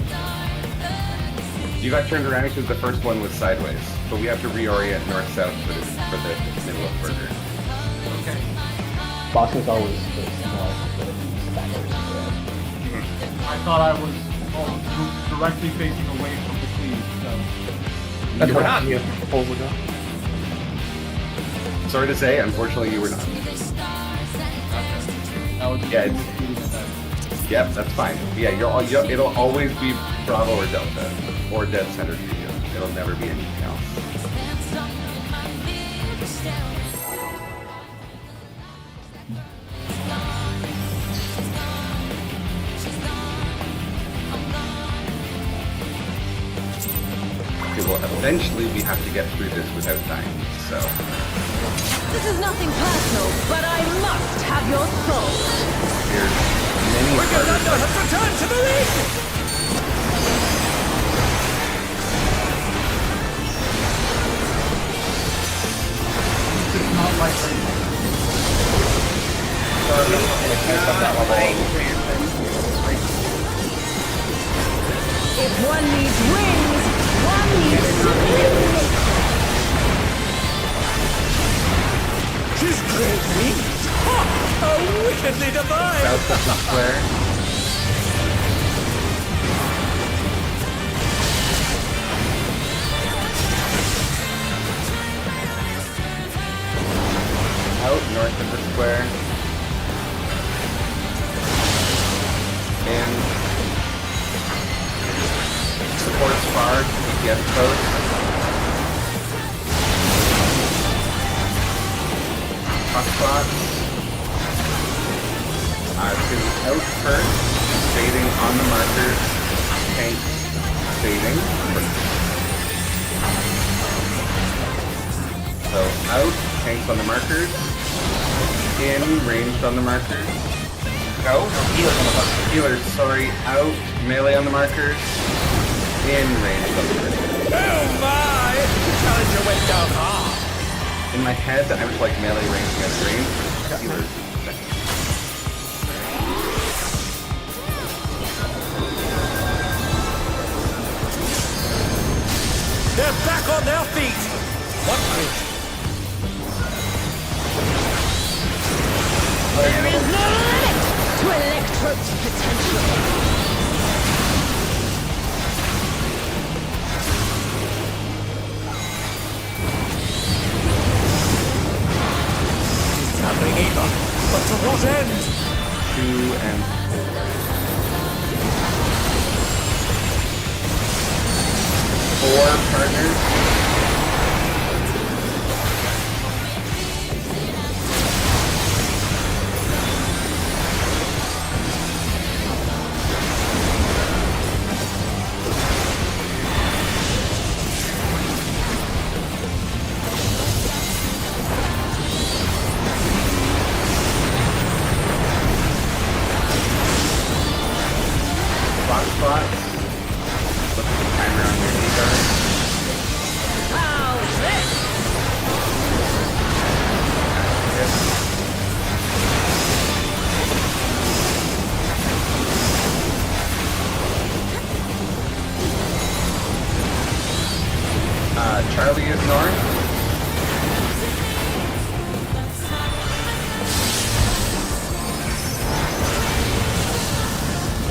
You got turned around because the first one was sideways. But we have to reorient north-south for the middle of Burger. Okay. Boss is always facing north, but it's backwards. I thought I was directly facing away from the cleave, so. That's You were where not. the proposal go. Sorry to say, unfortunately, you were not. That would Yeah, Yep, that's fine. Yeah, it'll always be Bravo or Delta, or dead center for you. It'll never be anything else. Okay, well, eventually we have to get through this without dying, so... This is nothing personal, but I must have your soul. There's many Wicked harder Thunder has returned to the ring! It's not like If one needs wings, one needs something. She's great wings! Ha! How wickedly divine! South of the square. Out north of the square. In. Supports far, DPS post. Hotspots. To out first, fading on the markers, tank fading. So out, tanks on the markers, in, ranged on the markers. No, healers on the button. Healers, sorry, out, melee on the markers, in, ranged on the markers. Oh my! The challenger went down hard. In my head, I was like melee range against range. Healers. They're back on their feet! What great! There is no limit to Electro's potential. Nothing either, but to what end? 2 and 4 partners. Charlie is north.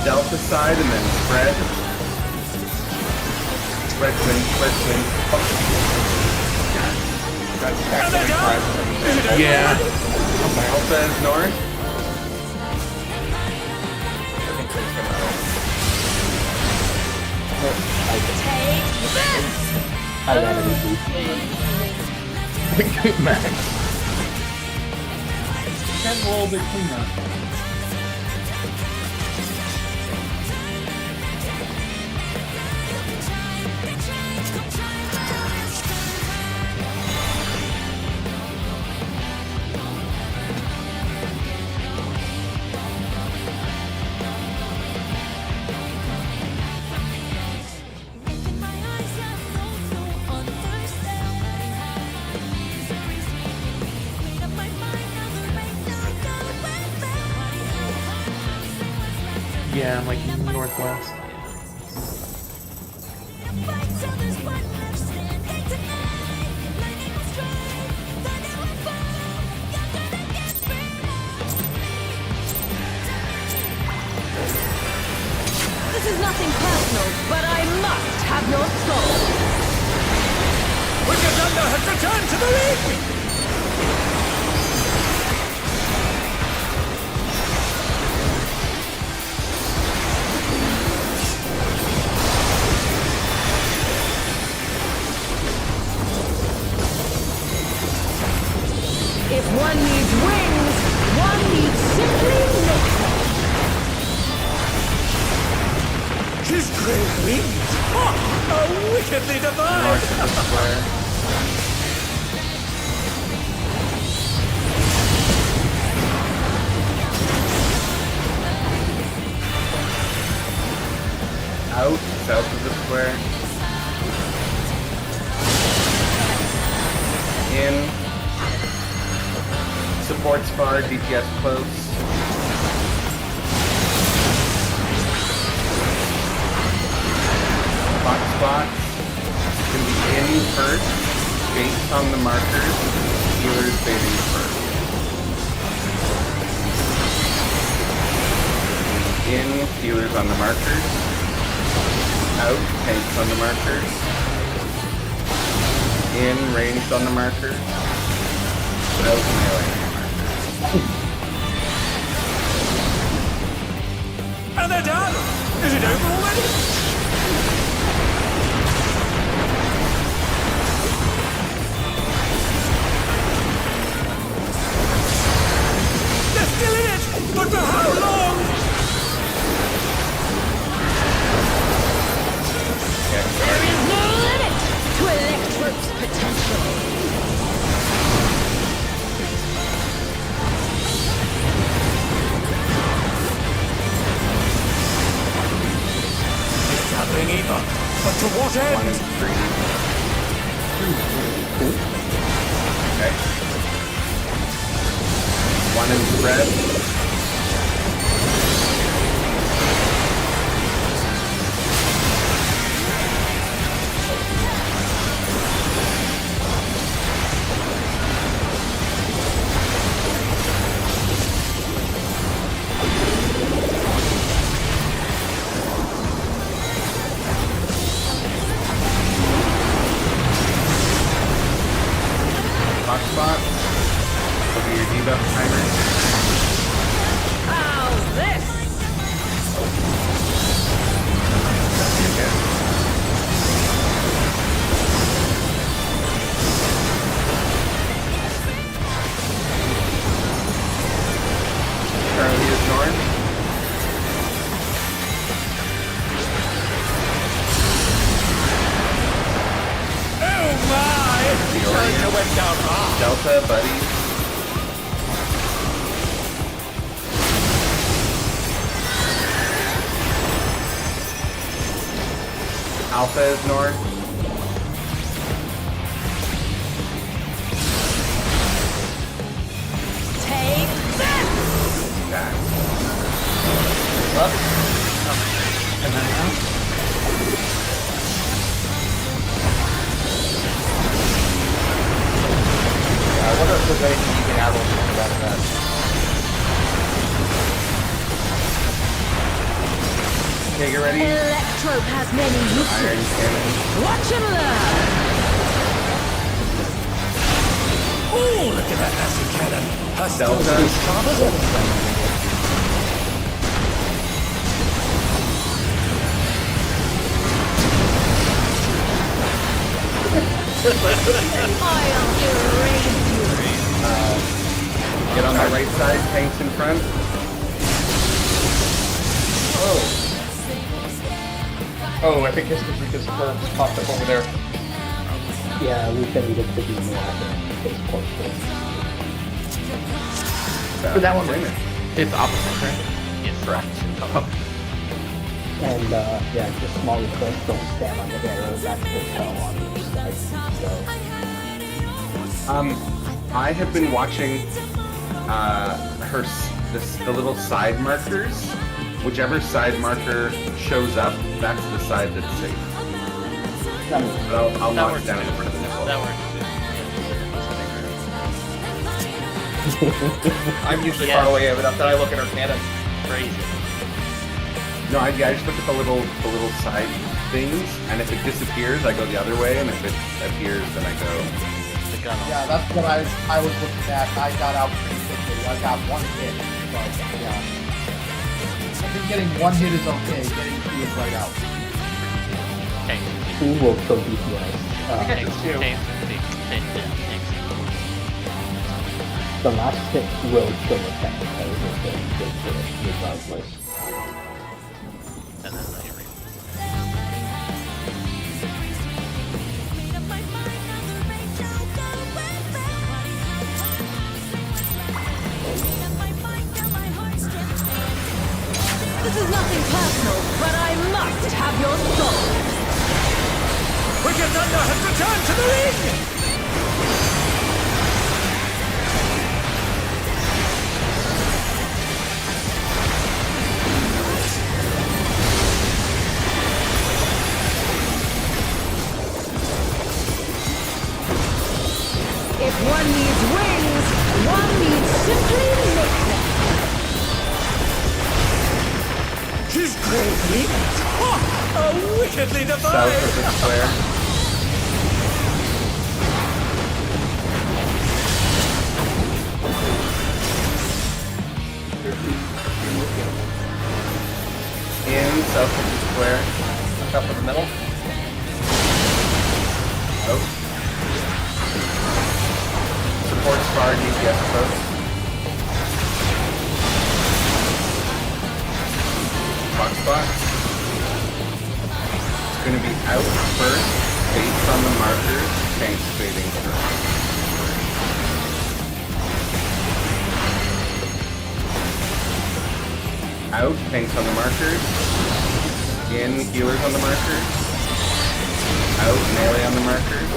Delta side and then spread. Red wing. That's actually 5. Yeah. Delta is north. I got it easy. Max. Can roll the cleaner. Yeah, I'm like northwest. This is nothing personal, but I must have your soul. Wicked Thunder has returned to the ring! If one needs wings, one needs simply makes them. His great wings! Ha! Are wickedly divine! North of the square. Out, south of the square. In. Support spar, DPS close. Hot spots can be in first, based on the markers, healers bathing first. In, healers on the markers. Out, tanks on the markers. In, ranged on the markers. Out, melee. And they're done! Is it over already? They're still in it! But for how long? There is no limit to Electro's potential. Gathering Eva. But to what One end? and three. Okay. One in spread. Hotspot. Look at your debuff timer. How's this? Okay. Charlie is north. Oh my! China went down hard. Delta, buddy. Alpha is north. Take this! That. Up. And then out. if there's anything you can add on top of that. Okay, you ready? Electrope has many Iron uses. cannon. Watch and learn. Oh, look at that acid cannon. Her skills Delta. are as sharp as anything. I'll erase you. Get on the right side, tanks in front. Oh, I think History's curves popped up over there. Yeah, we can need it to be more face portrait. For that one, Bring it. it's opposite, right? Yes. Correct. Oh, And yeah, just smaller clips don't stand on the arrow, that's the tell on each side. So I have been watching the little side markers. Whichever side marker shows up, that's the side that's safe. that But I'll That knock works it down too. in front of the nipple. That works. I'm usually Yeah. far away enough that I look at her cannon. Crazy. No, I just look at the little side things, and if it disappears, I go the other way, and if it appears, then I go. The gun. Yeah, that's what I was looking at. I got out pretty quickly. I got one hit. But, yeah. I think getting one hit is okay. Getting two is right out. Tanks. 2 will kill DPS. Tanks. Two. Tanks. The last hit will kill a tank, so it's good for it regardless. And then I erase. This is nothing personal, but I must have your soul. Wicked Thunder has returned to the ring! If one needs wings, one needs simply make them. She's greatly... Oh, wickedly South divine! of the square. In south of the square. Up in the middle. Oh. Support star DPS approach. Box spot. It's going to be out first, based on the markers, tanks fading through. Out, tanks on the markers. In, healers on the markers. Out, melee on the markers.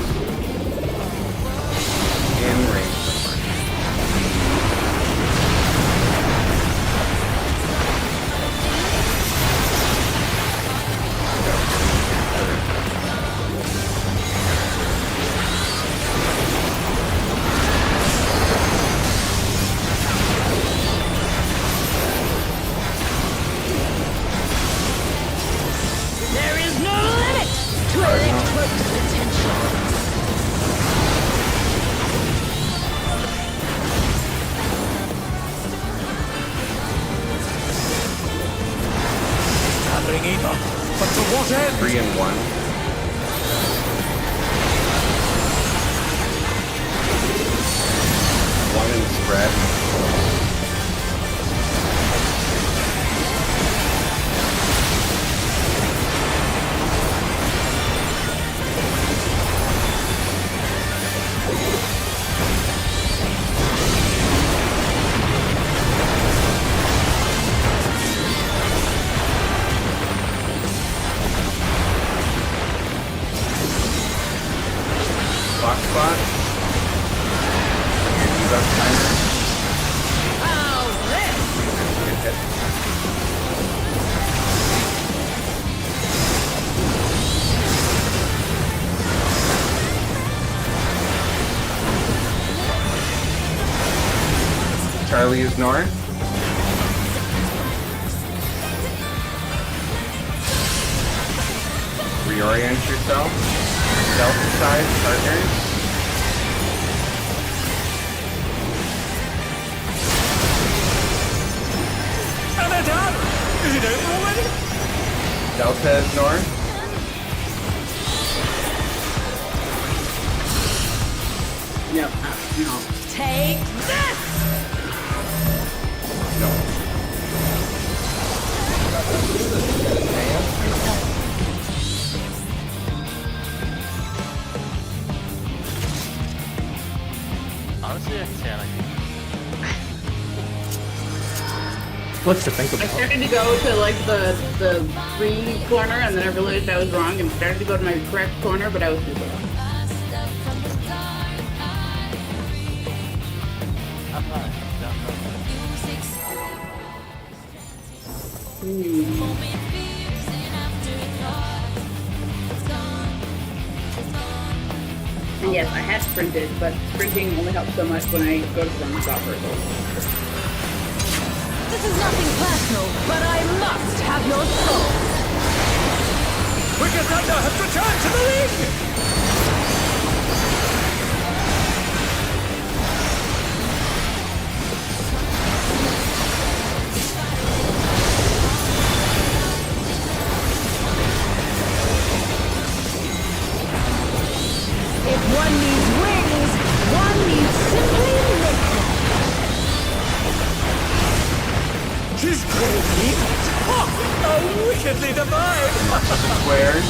In, range on the markers. There is no limit to Electrope's potential. Gathering ether. But to what end? 3 and 1. One in spread. Box spot. Your debuff timer. How's this? Good hit. Charlie is north. Reorient yourself. Delta side, partners. And they're done! Is it over already? Delta is north. No, no. Take this! No. Honestly, I can say I like it. Let's just think I about it. started to go to like the green corner, and then I realized I was wrong, and started to go to my correct corner, but I was too low. I'm fine. Down low. And yes, I had sprinted, but sprinting only helps so much when I go to run stop hurdles. This is nothing personal, but I must have your soul. Wicked Thunder has returned to the ring! If one needs wings, one needs simply make them. She's crazy! Oh, wickedly divine! Squares.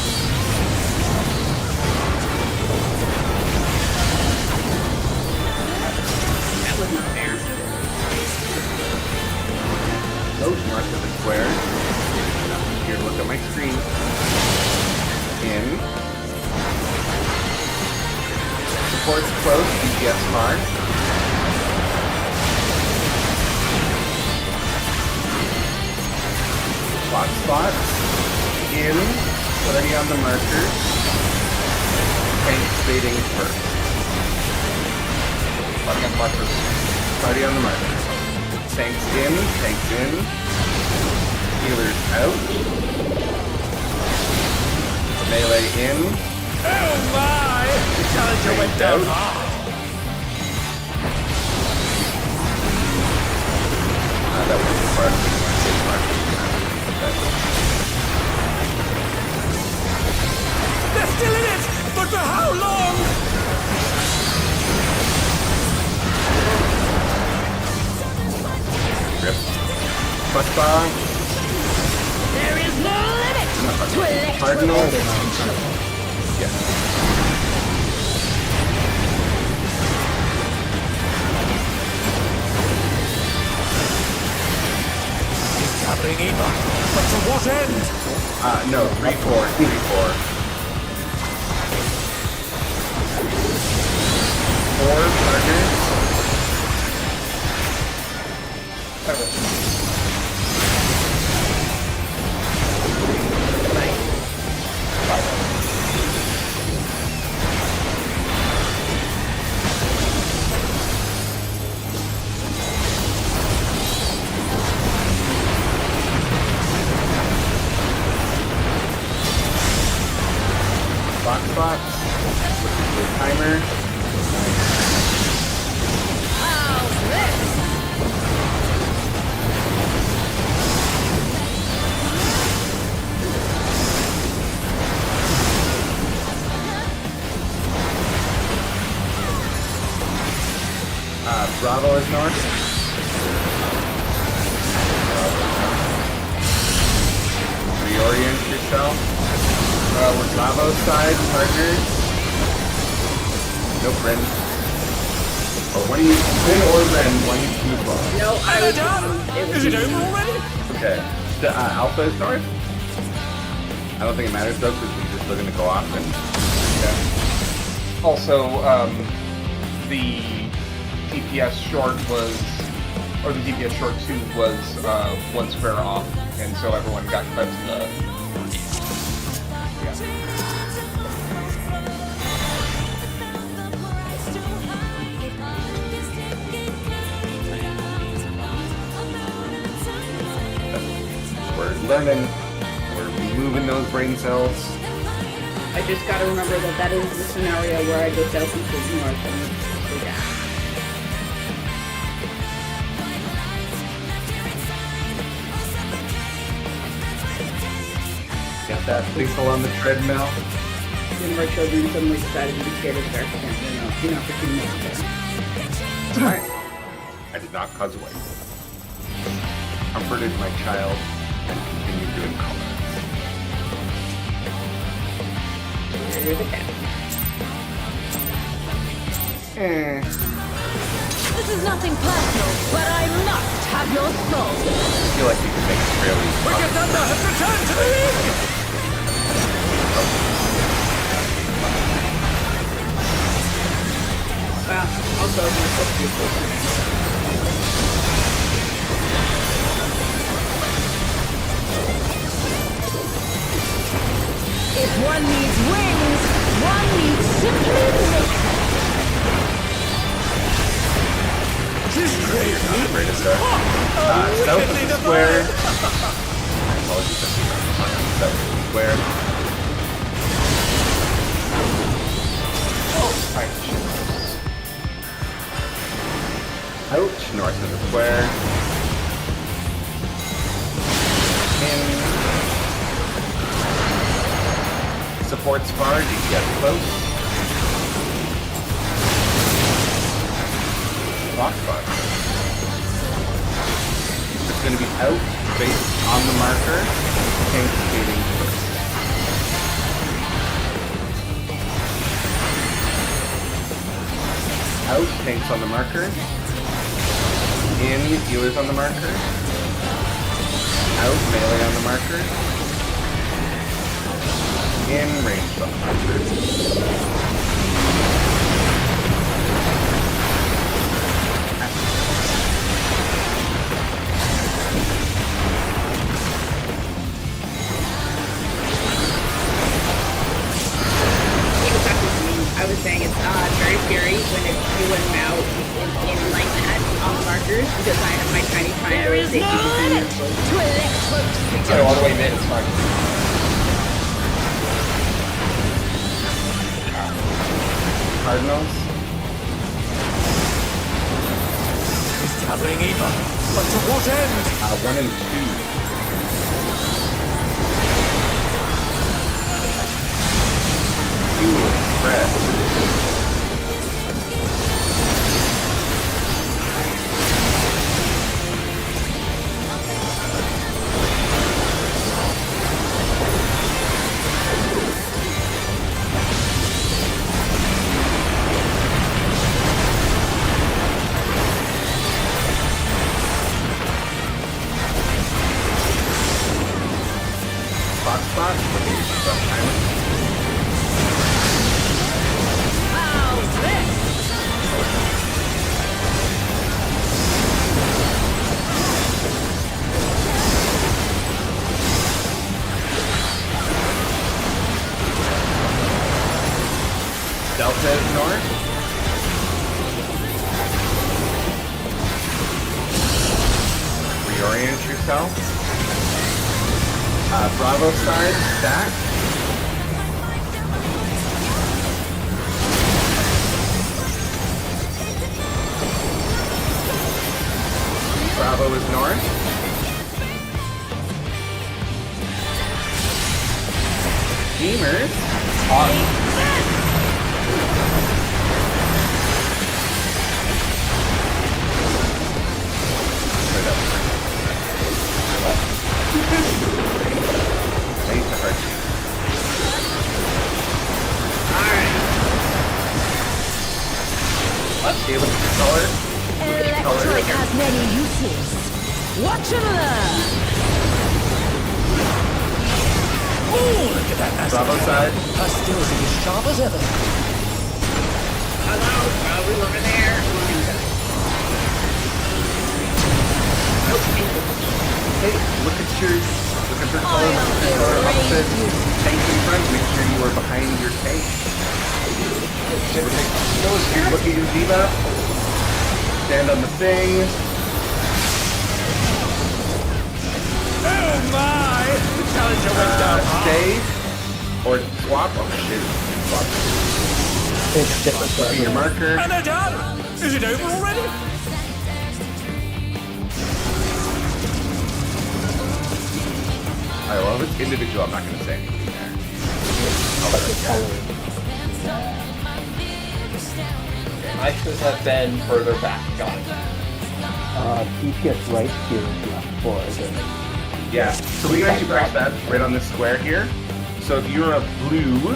That was not fair. Those north of the square. Here, look at my screen. In. Supports close, DPS mark. Block spots. In. Already on the marker. Tank fading first. Party on the markers. Already on the marker. Tanks in, tanks in. Healers out. Melee in. Oh my! The challenger went down hard! That was the part. They're still in it! But for how long? Rip. Butt bomb. There is no limit to electrical Cardinal. potential. Yes. Gathering Eva. But to what end? No, 3-4, 3-4. 4 partners. Box box. Looking for the timer. How's this? Bravo is north. Reorient yourself. We're Bravo side, partners. No Ren. Oh, one of you, Ren or Ren, one of you choose one. No, I And was they're done! Is it over already? Okay. The Alpha is north? I don't think it matters though, because we're just still going to go off and... Yeah. Also, the DPS short was, or the DPS short 2 was 1 square off, and so everyone got cut to the... Yeah. learning. We're moving those brain cells. I just gotta remember that that is the scenario where I go south and north and go down. Got that pixel on the treadmill. One of our children suddenly decided to be scared of the dark again. You know, for 2 minutes there. Alright. I did not cause away. Comforted my child and continued doing color. You're the cat. This is nothing personal, but I must have your soul. I feel like you can make it fairly Wicked Thunder has returned to the ring! Well, also, I'm supposed to be If one needs wings, one needs simply makeup. She's crazy! not afraid of that. South of the square. My apologies, I keep on south of the square. Oh, fine. Out north of the square. In support spar, DPS close. Rock spot. It's going to be out based on the marker. Tank skating first. Out, tanks on the marker. In, healers on the marker. Out, melee on the marker. In, ranged on the marker. I was saying it's very scary when it's you and Mao in like that on the markers because I have my tiny There is no limit to electric. So all the way mid, it's fine. Cardinals. He's gathering Eva, but to what end? 1 and 2. Fuel spread. Spot. Looking at the timer. How's this? Delta is north. Reorient yourself. Bravo side, stack. Bravo is north. Steamers. Let's see color. Electric has many uses. Watch and learn. Oh, look at that nasty Bravo guy. side. Her skills are as sharp as ever. Hello, Bravo's over there. Hey, look at your color. Opposite tank in front. Make sure you are behind your tank. Look at your debuff. Stand on the thing. Oh my! The challenger went down. Stay or swap. Oh shit! Swap. It's different for Your everyone. marker. And they're done! Is it over already? Alright, well, if it's individual, I'm not going to say anything there. But the color. I should have been further back. Got it. DPS right here is left for the. Yeah, so we can actually press that right on this square here. So if you're a blue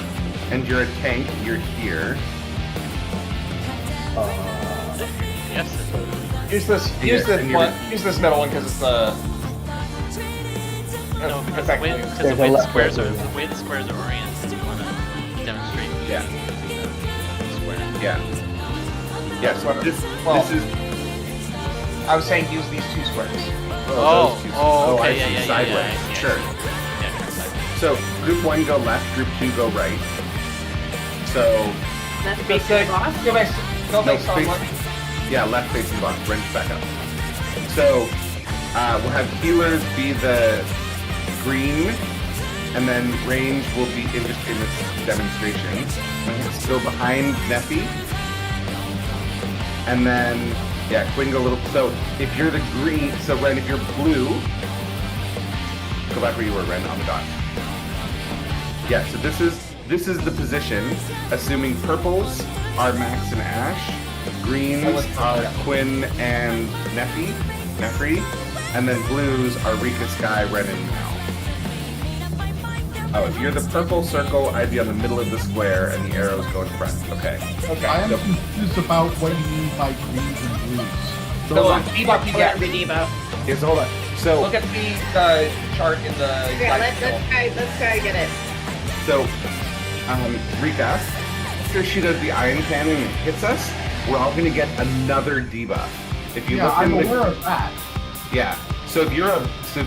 and you're a tank, you're here. Yes. Use this. Yeah, Use this and one. Use this middle one because it's the. No, because effectively- There's a left right here. the way the squares are oriented, you want to demonstrate Yeah. the square. Yeah. Yeah, so Well, this is... I was saying use these two squares. Oh, those two- oh, I okay, see, yeah, yeah, sideways. yeah, yeah, Sure. Yeah, sideways. So group 1 go left, group 2 go right. So, That's Go basically boss. Go based No, on face- what? yeah, left facing box, wrench back up. So, we'll have healers be the green, and then range will be in this demonstration. Let's go behind Neffy. And then, yeah, Quinn go a little. So if you're the green, so Ren, if you're blue, go back where you were, Ren, on the dot. Yeah, so this is the position, assuming purples are Max and Ash, greens are Quinn and Neffry, and then blues are Rika, Sky, Ren, and Mal. Oh, if you're the purple circle, I'd be on the middle of the square, and the arrows go in front. Okay. I am So- confused about what you mean by greens and blues. So So hold on. debuff you get. Yes, hold on. So, Look at the chart in the. Okay, let's try to get it. so, Rika, after she does the iron cannon and hits us, we're all gonna get another debuff. If you Yeah, look I'm in the, aware of that. yeah. So if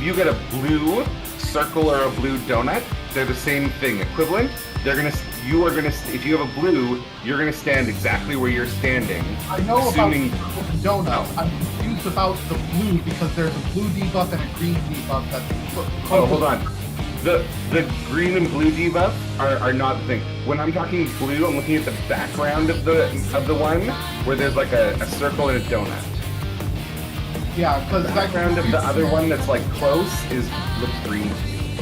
you get a blue circle or a blue donut, they're the same thing, equivalent. If you have a blue, you're gonna stand exactly where you're standing. I know assuming, about the donuts. I'm confused about the blue because there's a blue debuff and a green debuff that's... Oh, hold on. The green and blue debuff are not the thing. When I'm talking blue, I'm looking at the background of the one where there's like a circle and a donut. Yeah, because The background of the other one that's like close looks green to me.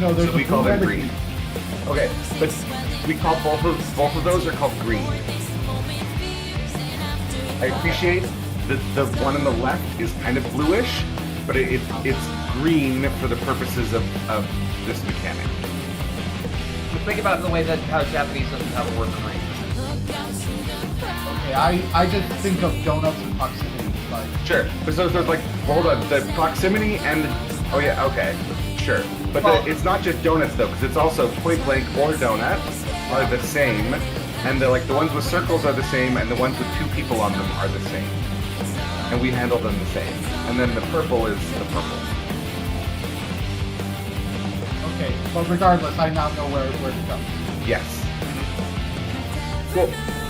No, there's So we a call blue them and a green. Okay, but we call both of those are called green. I appreciate that the one on the left is kind of bluish, but it's green for the purposes of this mechanic. Just think about the way that how Japanese doesn't have a word green. Okay, I just think of donuts and proximity. Like, Sure, but so there's like, hold on, the proximity and oh yeah, okay, sure. But it's not just donuts though, because it's also point blank or donut are the same, and the ones with circles are the same, and the ones with two people on them are the same. And we handle them the same. And then the purple is the purple. okay, but regardless, I now know where to go. Yes. Cool.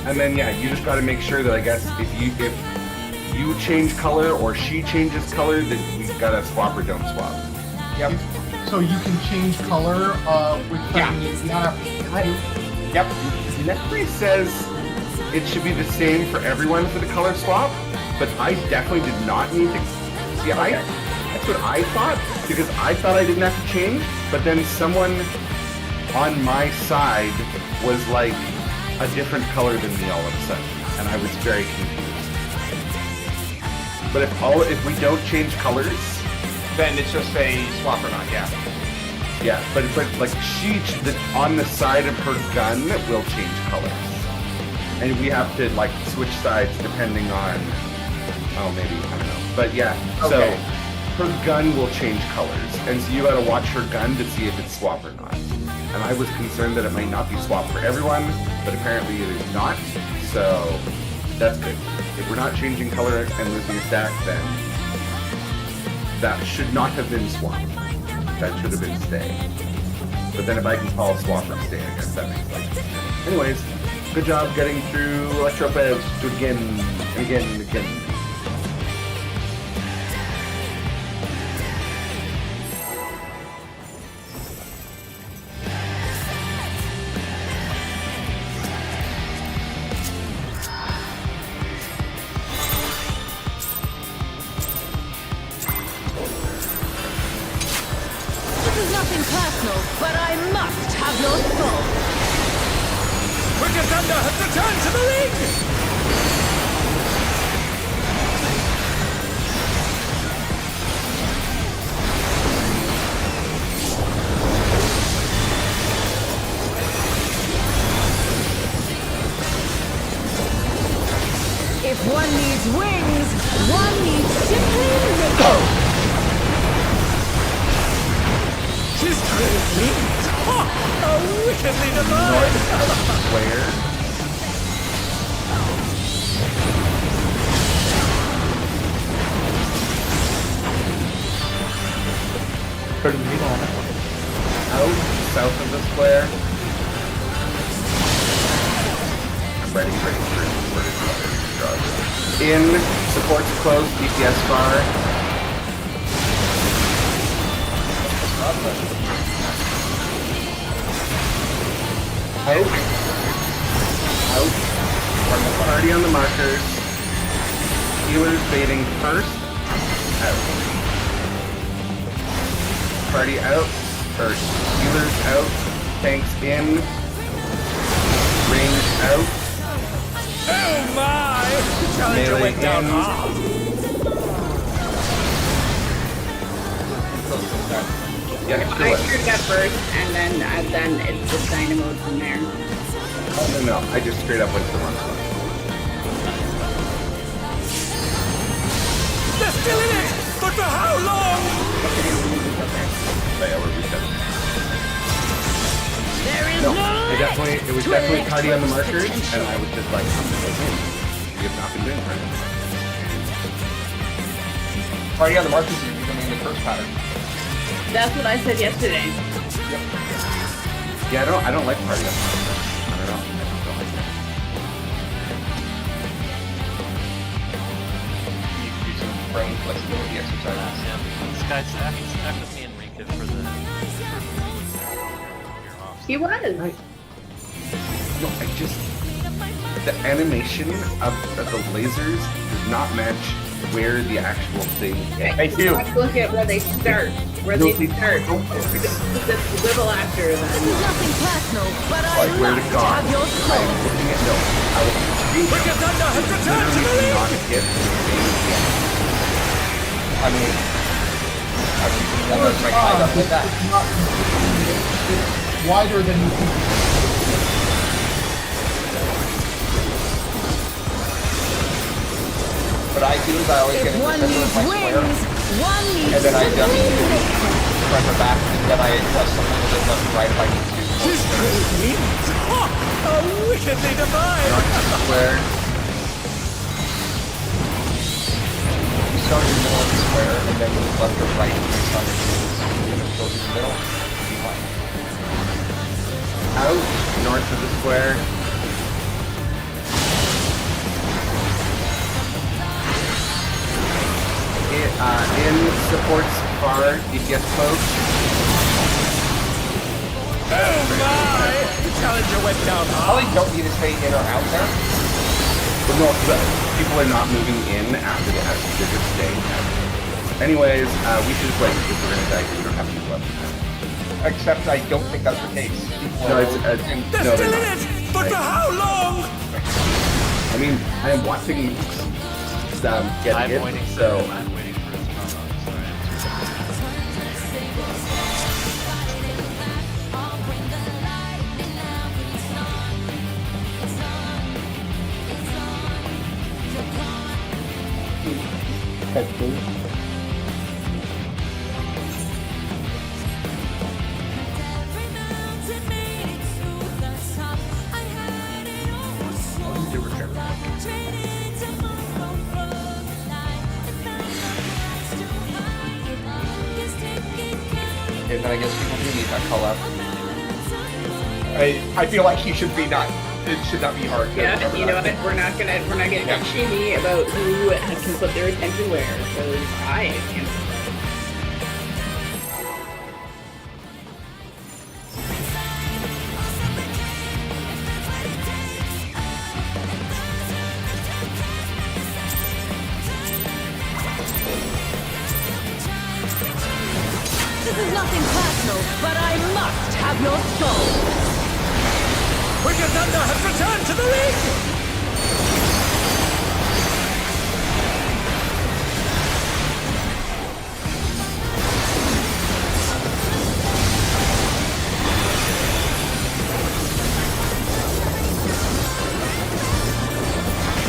And then yeah, you just got to make sure that I guess if you change color or she changes color, that we gotta swap or don't swap. Yep. So you can change color, which Yep. Neffry says it should be the same for everyone for the color swap, but I definitely did not need to. See, that's what I thought, because I thought I didn't have to change, but then someone on my side was like a different color than me all of a sudden, and I was very confused. But if we don't change colors, Then it's just a swap or not. Yeah. yeah, but like on the side of her gun will change colors, and we have to like switch sides depending on maybe I don't know, but yeah. Okay. So her gun will change colors, and so you got to watch her gun to see if it's swap or not. And I was concerned that it might not be swap for everyone, but apparently it is not. So that's good. If we're not changing color and losing a stack, then that should not have been swap. That should have been stay. But then if I can call swap or stay, I guess that makes sense. Anyways, good job getting through Electropeds to again and again and again. Return to the ring! If one needs wings, one needs simply naked. She's greatly wickedly divine! Where? Go to the middle on that one. Out south of the square. I'm ready for in supports closed, DPS bar. Out. Party on the markers. Healers baiting first. Out. Party out. First. Healers out. Tanks in. Range out. Oh my! The challenger Melee went down in. hard. Yeah, I do it. screwed up first, and then it's just dynamo from there. Oh, no, I just straight up went to the wrong one. They're still in it! But for how long? Yeah, we're resetting. There is No, no it was definitely Cardi on the markers, and I was just like, we have not been doing right. Party on the markers is becoming the first pattern. That's what I said yesterday. Yeah, I don't like Party on the markers. I don't know. I just don't like that. You can do some brain flexibility exercises. Yeah. This guy's stuck with me and Rika for the you're off. He was. Right. No, I just... The animation of the lasers does not match where the actual thing is. They do. Let's look at where they start. Where they start. Just wiggle after This them. is nothing personal, but I Like, where to must go? have your I soul. am looking at... No, I was... Wicked Thunder has returned to the Literally ring! not hit the same thing. I mean, almost like I got like that. It's not it's wider than you think. What I do is I always get If into one the center needs of my square, wings, one needs and then I just simply naked. front or back, and then I adjust a little bit left and right if I need to. She's greatly wickedly divine! Square. You start in the middle of the square, and then move left or right based on your moves. You're gonna go through the middle, be fine. Out north of the square. In supports far, DPS close. Oh my! The challenger went down hard. Probably don't need to stay in or out there. But no, people are not moving in after the house. They're just staying out. Anyways, we should just wait if we're gonna die because we don't have people left. Except I don't think that's the case. People No, are it's They're no, still they're in not. it! But for how long? I mean, I am watching get I'm hit, waiting so I'm waiting for his promo. Head please. And then I guess people do need that call out. I feel like he should be not. It should not be hard. To Yeah, remember you know that. what? We're not gonna Yeah. get shamey about who can put their attention where, because I can't. This is nothing personal, but I must have your soul. Wicked Thunder has returned to the ring!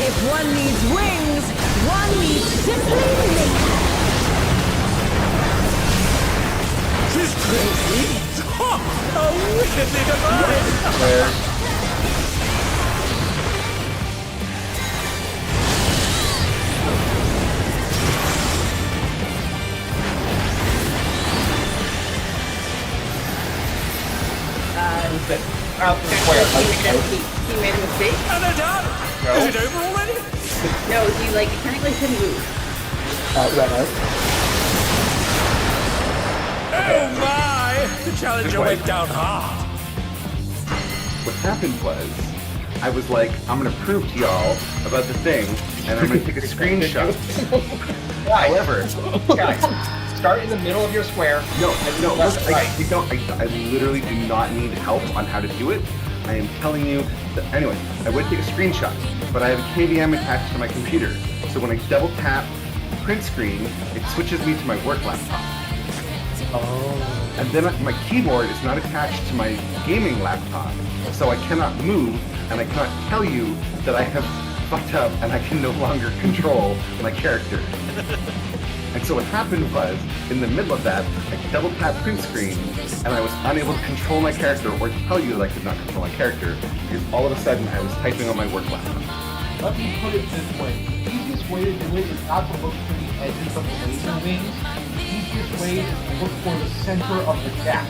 If one needs wings, one needs simply makeup. She's crazy! Ha! How wickedly divine! Out the square. He made a mistake? And they're done! No. Is it over already? No, he apparently couldn't move. Red out. Oh my! The challenger went down hard. What happened was, I was like, I'm gonna prove to y'all about the thing, and I'm gonna take a screenshot. However, Guys, start in the middle of your square. no, Left, I right. literally do not need help on how to do it. I am telling you that, anyway, I would take a screenshot, but I have a KVM attached to my computer. So when I double tap print screen, it switches me to my work laptop. Oh. And then my keyboard is not attached to my gaming laptop, so I cannot move, and I cannot tell you that I have fucked up and I can no longer control my character. And so what happened was, in the middle of that, I double tapped print screen, and I was unable to control my character or tell you that I could not control my character, because all of a sudden I was typing on my work laptop. Let me put it this way. The easiest way to do it is not to look for the edges of the laser wings. The easiest way is to look for the center of the gap.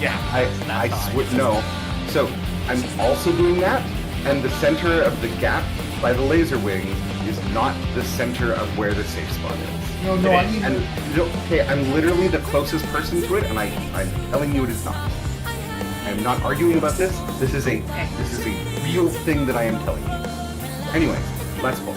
Yeah, I swear, no. So, I'm also doing that, and the center of the gap by the laser wing is not the center of where the safe spot is. No, I mean... And, okay, I'm literally the closest person to it, and I'm telling you it is not. I'm not arguing about this. This is a real thing that I am telling you. Anyway, let's go.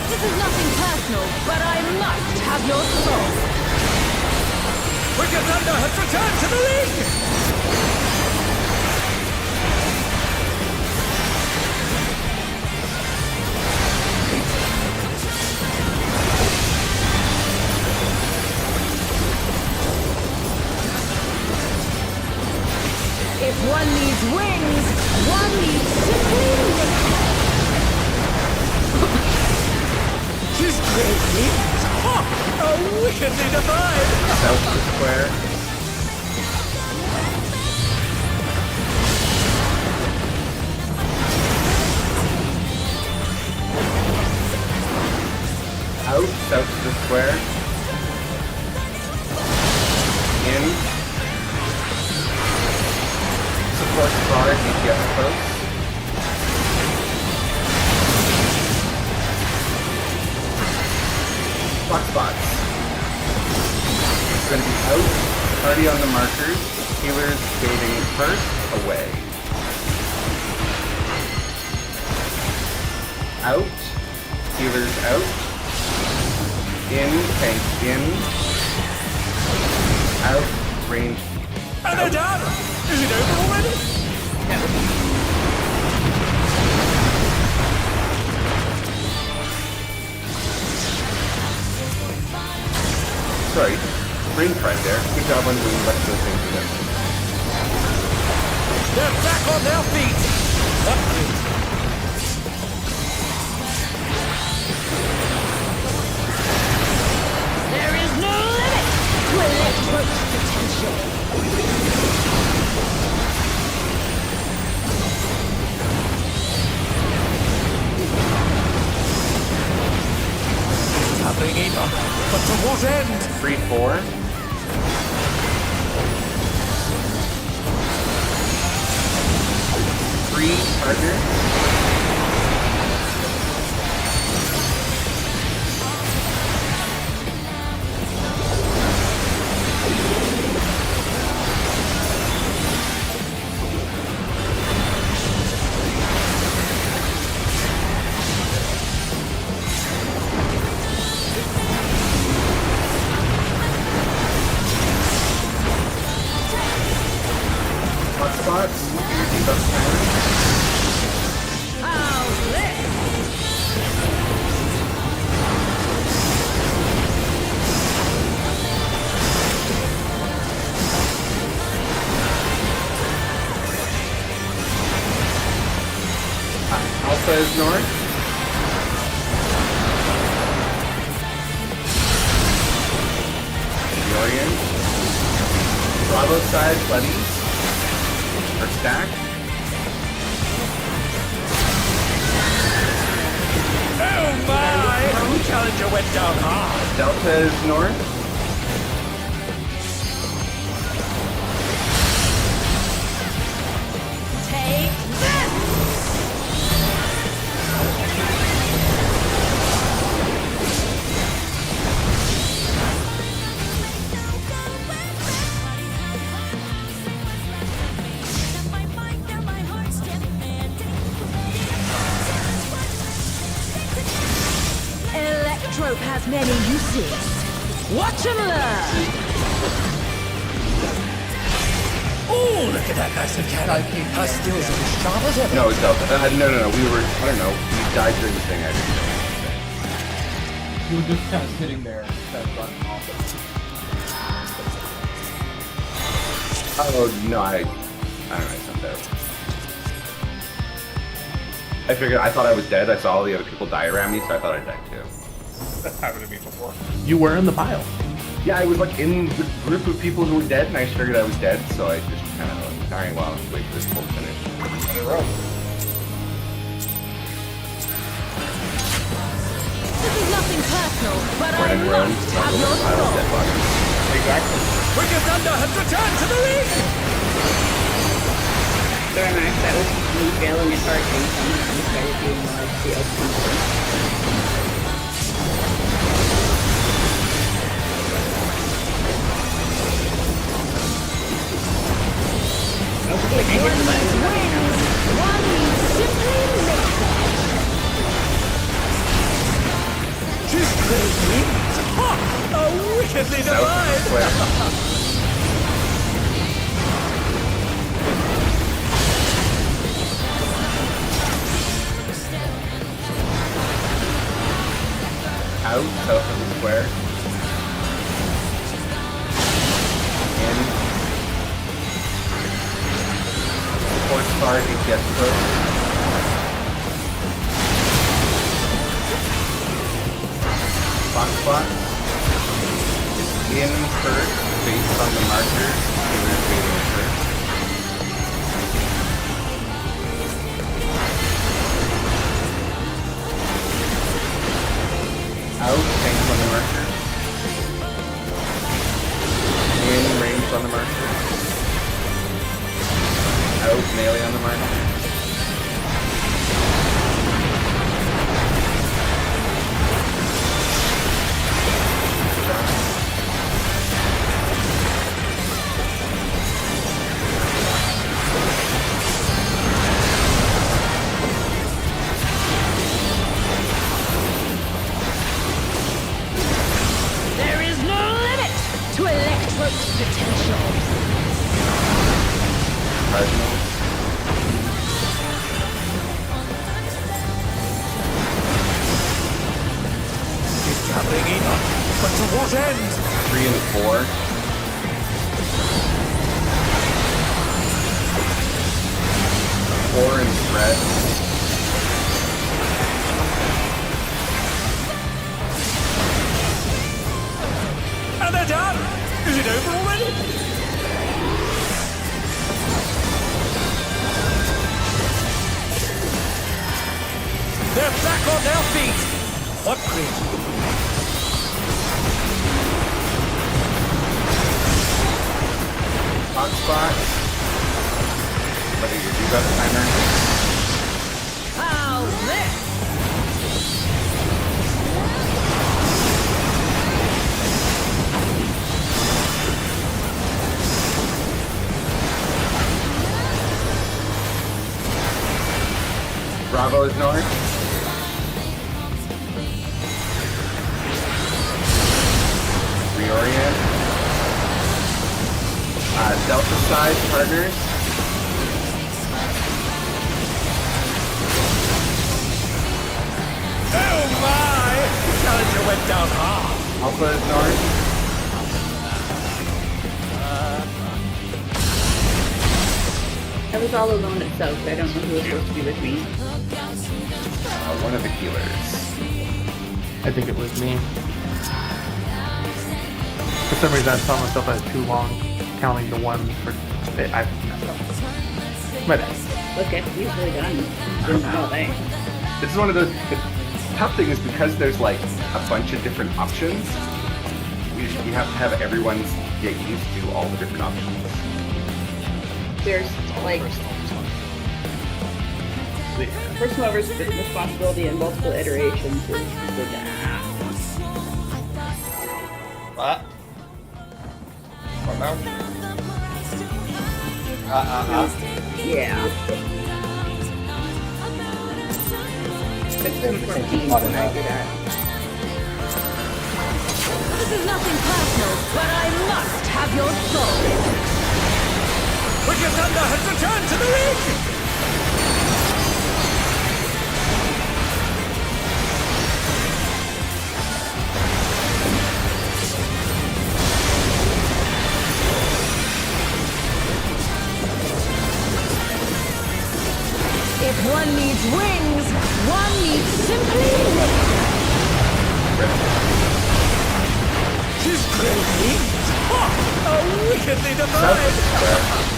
This is nothing personal, but I must have your soul. Wicked Thunder has returned to the ring! If one needs wings, one needs simply makeup. She's crazy! Ha! How wickedly divine! South of the square. Out, south of the square. In. Support rawr, DPS close. Block spots. It's going to be out, party on the markers, healers fading first, away. Out, healers out. In, tank in. Out, range. And they're done! Is it over already? Sorry, brain fried there. Good job on doing the rest of the things again. They're back on their feet! There is no limit to electric potential. Nothing either, but to what end? 3-4. Three partner. Alpha is north. Orion. Bravo side, buddies. Or stack. Oh my! Challenger went down hard. Delta is north. Take this! Electrope has many uses. Watch and learn! Oh, look at that nice and cannon. Her skills are as sharp as ever. No, it's Delta. No. We were, I don't know. We died during the thing. I didn't know. You were just kind of sitting there instead of running off. Oh, no, I don't know. It's not there. I thought I was dead. I saw all the other people die around me, so I thought I died too. That's happened to me before. You were in the pile. Yeah, I was like in the group of people who were dead, and I figured I was dead, so I just kind of like, alright, well, I'll wait for this whole finish. In a row. This is nothing personal, but We're I in Rome, must so have your I was soul. dead body. Exactly. Wicked Thunder has returned to the ring! Very nice. That was me failing at targeting someone who started doing like the open. One needs wings, one needs simply make them. She's crazy! Ha! A wickedly South divine! Square. Out, south of the square. In. Support star, ATS close. Box spot. In first, based on the marker. Healer's waiting first. Out, tanks on the marker. In, range on the marker. Out, melee on the marker. There is no limit to Electrope's potential. Cardinal. She's traveling in, but to what end? 3 and 4. Four and spread. And they're done! Is it over already? They're back on their feet! What great! Hot spot. What is your debuff timer? How's this? Bravo is north. Reorient. Delta side partners. Oh my! Challenger went down hard! Alpha is north. I was all alone at South. I don't know who was supposed to be with me. one of the healers. I think it was me. For some reason, I saw myself as too long counting the one for. I messed up. But Look, it's usually done. Doing all day. This is one of those. The tough thing is because there's like a bunch of different options. You have to have everyone get used to all the different options. There's like first mover's responsibility in multiple iterations is the What? What now? yeah. It's 214 when I do that. This is nothing personal, but I must have your soul. Wicked Thunder has returned to the ring! If one needs wings, one needs simply living. She's great wings! Ha! A wickedly divine!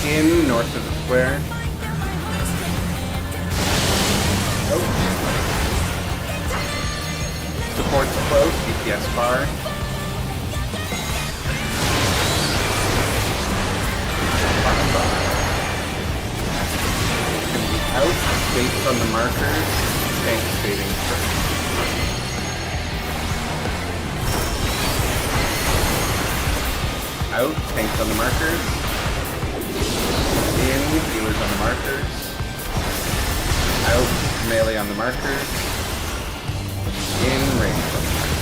In north of the square. Support's close, DPS far. Out, based on the markers, tank fading first. Out, tanks on the markers. In, healers on the markers. Out, melee on the markers. In, range on the markers.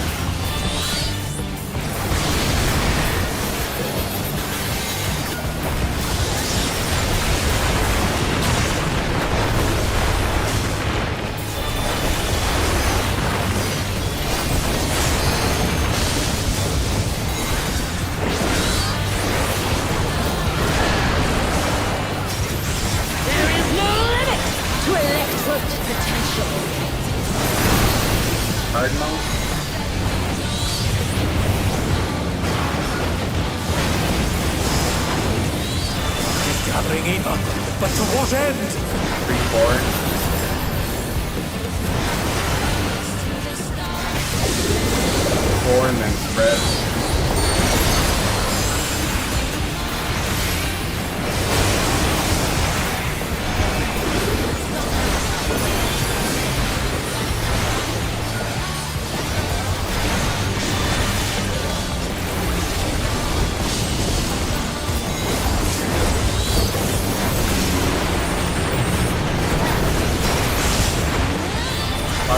Cardinal. She's gathering Eva, but to what end? 3-4. Four and then spread.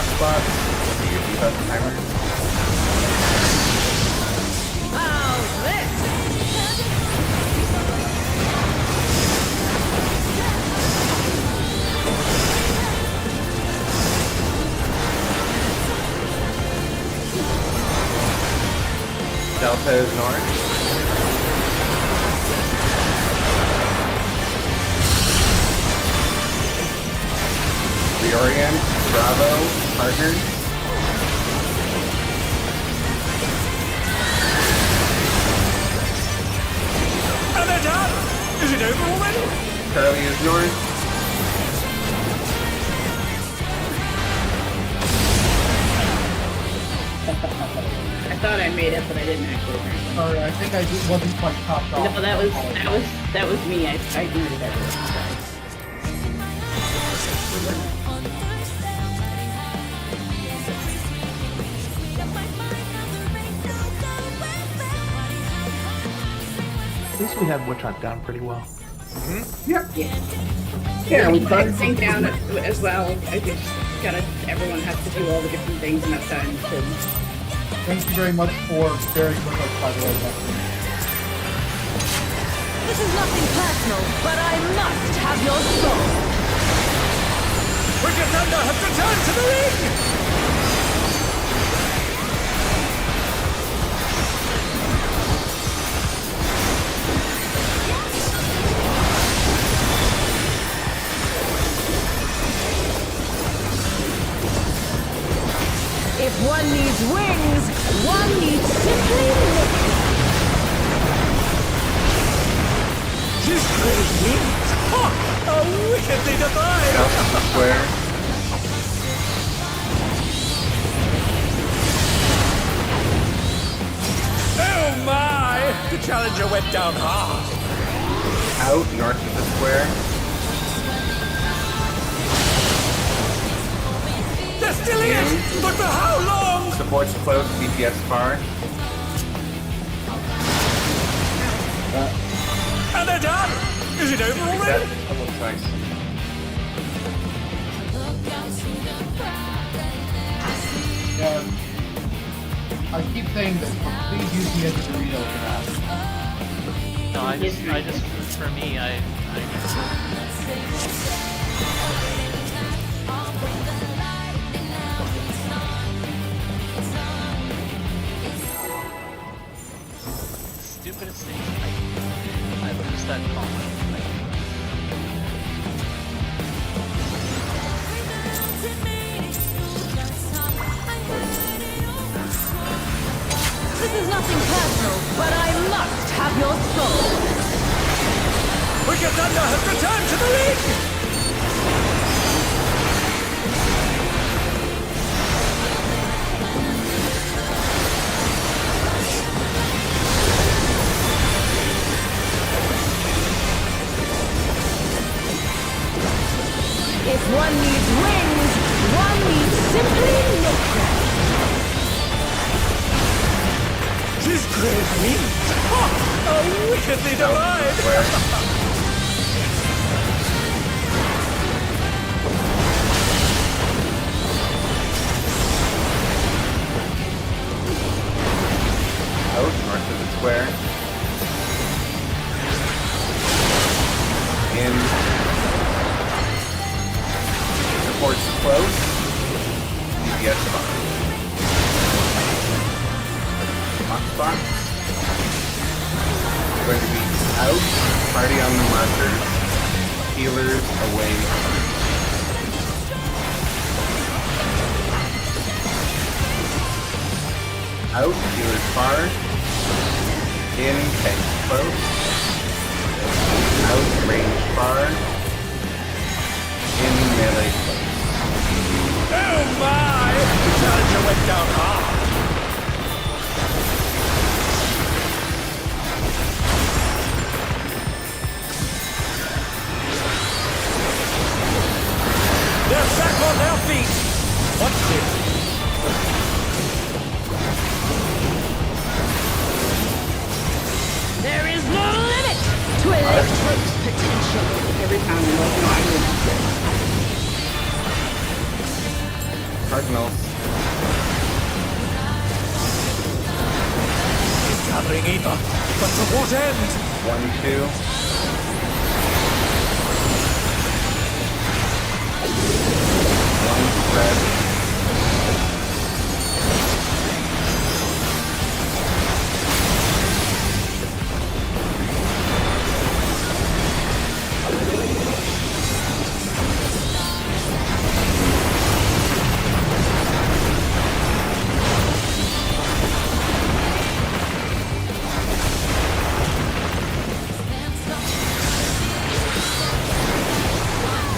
Spot. Do your debuff timer. How's this? Delta is north. Reorient, Bravo, partners. And they're done! Is it over already? Charlie is north. I thought I made it, but I didn't actually. Sorry, I think I wasn't quite topped off. No, that was me. I ignored it. at least we have Witch Hunt down pretty well. Yep. Yeah. Yeah, we tried. Thing down as well. I just gotta. Everyone has to do all the different things enough times to. Thank you very much for bearing with us, by the way. This is nothing personal, but I must have your soul. Wicked Thunder has returned to the ring! wings, one needs simply lift. His great wings! Ha! How wickedly divine! South of the square. Oh my! The challenger went down hard. Out north of the square. They're still in! But for how long? Supports close, DPS far. And they're done! Is it over That, already? that looks nice. Yeah. I keep saying this, but please use the edge of Dorito for that. No, I just, for me, I stupidest thing. I lose that comment. This is nothing personal, but I must have your soul. Wicked Thunder has returned to the ring! If one needs wings, one needs simply lift them. His great wings! Ha! How wickedly divine! Out north of the square. In. Supports close. DPS far. Hotspot. Going to be out, party on the markers, healers away. Out, healers far. In, tank close. Out, range far. In, melee close. Oh my! The challenger went down hard! They're back on their feet! What's this? There is no limit to electric potential. Every time I'm like, no, I need this. Cardinals. Gathering ether, but to what end? 1, 2. One spread.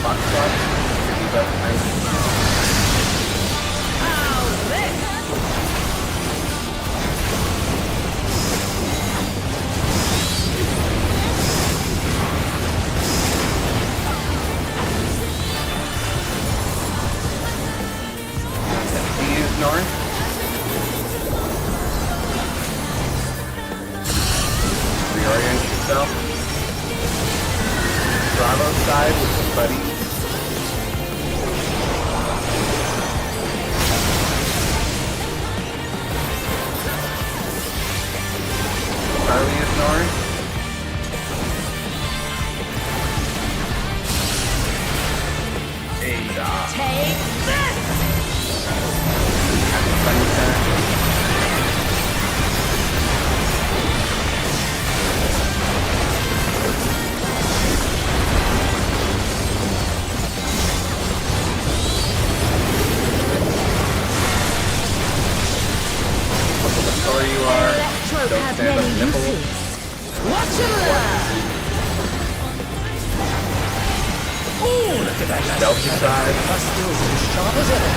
Box shot. where you are. Electro Don't has stand on many the nipple. uses. Watch and learn. Oh, look at that last Delta side. My skills are as sharp as ever.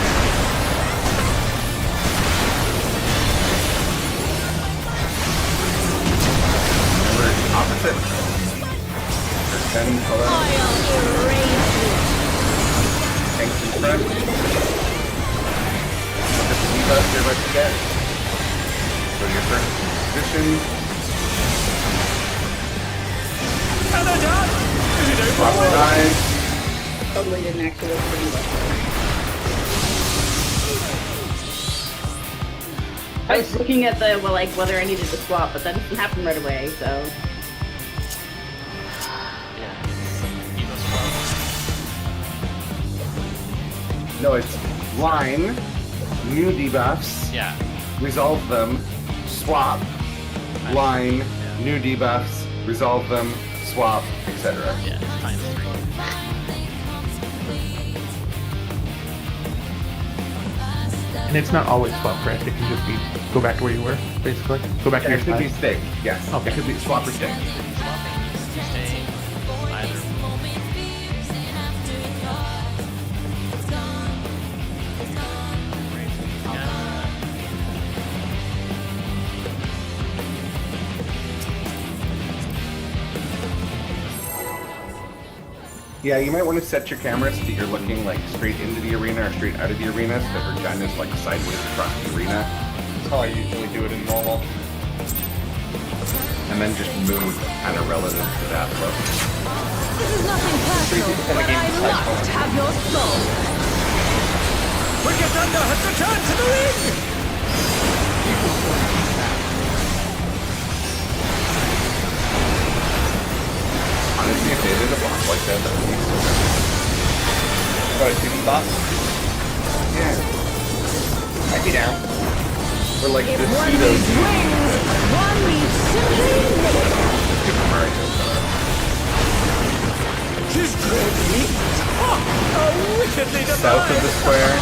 Remember, opposite. Or 10 color. I'll erase you. Tanks in front. Just leave us, you're about to get. Go to your first position. Canada! Is it Swap over? sides. Totally didn't actually look pretty well. I was looking at the, well, like, whether I needed to swap, but that doesn't happen right away, so. Yeah, it's Evo Squad. No, it's line, new debuffs, Yeah. resolve them, swap, line, new debuffs, resolve them, swap, etc. Yeah, it's times 3. And it's not always swap, correct? It can just be go back to where you were, basically. Go back to your It could be side. stick, yes. Okay. It could be swap or stick. Swapping, staying, either. Yeah, you might want to set your cameras so that you're looking like straight into the arena or straight out of the arena, so that her gun is like sideways across the arena, That's how I usually do it in normal. and then just move kind of relative to that look. This is nothing personal, And the but game I decides must for me. have your soul. Wicked Thunder has returned to the ring! Honestly, if they did a boss like that, that would be so good. Got a 2D boss? Yeah. I'd be down. Or like If this one pseudo needs wings, one needs simply make. Super Mario style. She's great meat! Oh, wickedly divine! South of the square.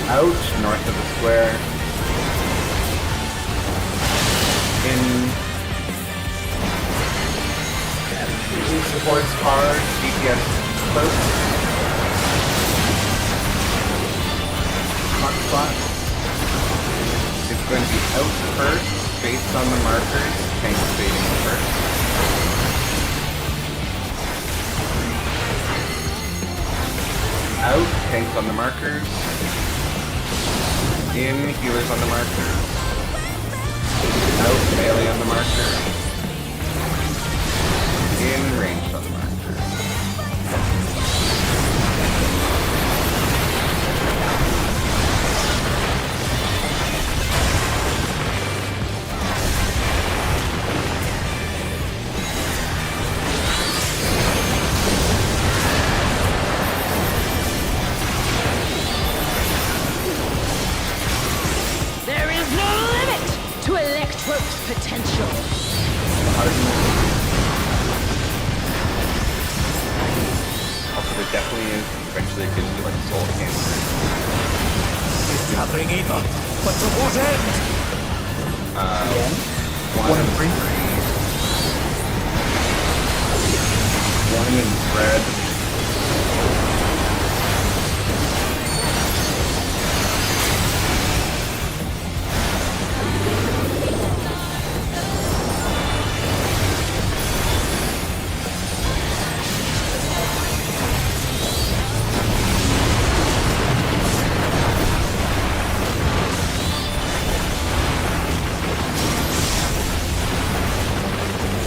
Out north of the square. In towards hard DPS close. Hot spot. It's going to be out first, based on the markers. Tank fading first. Out, tanks on the markers. In, healers on the marker. Out, melee on the marker. In, range on the marker. There is no limit to Electro's potential. Also, there definitely is eventually it gives you like soul cancer. She's gathering evil, but to what end? One and three. One in red.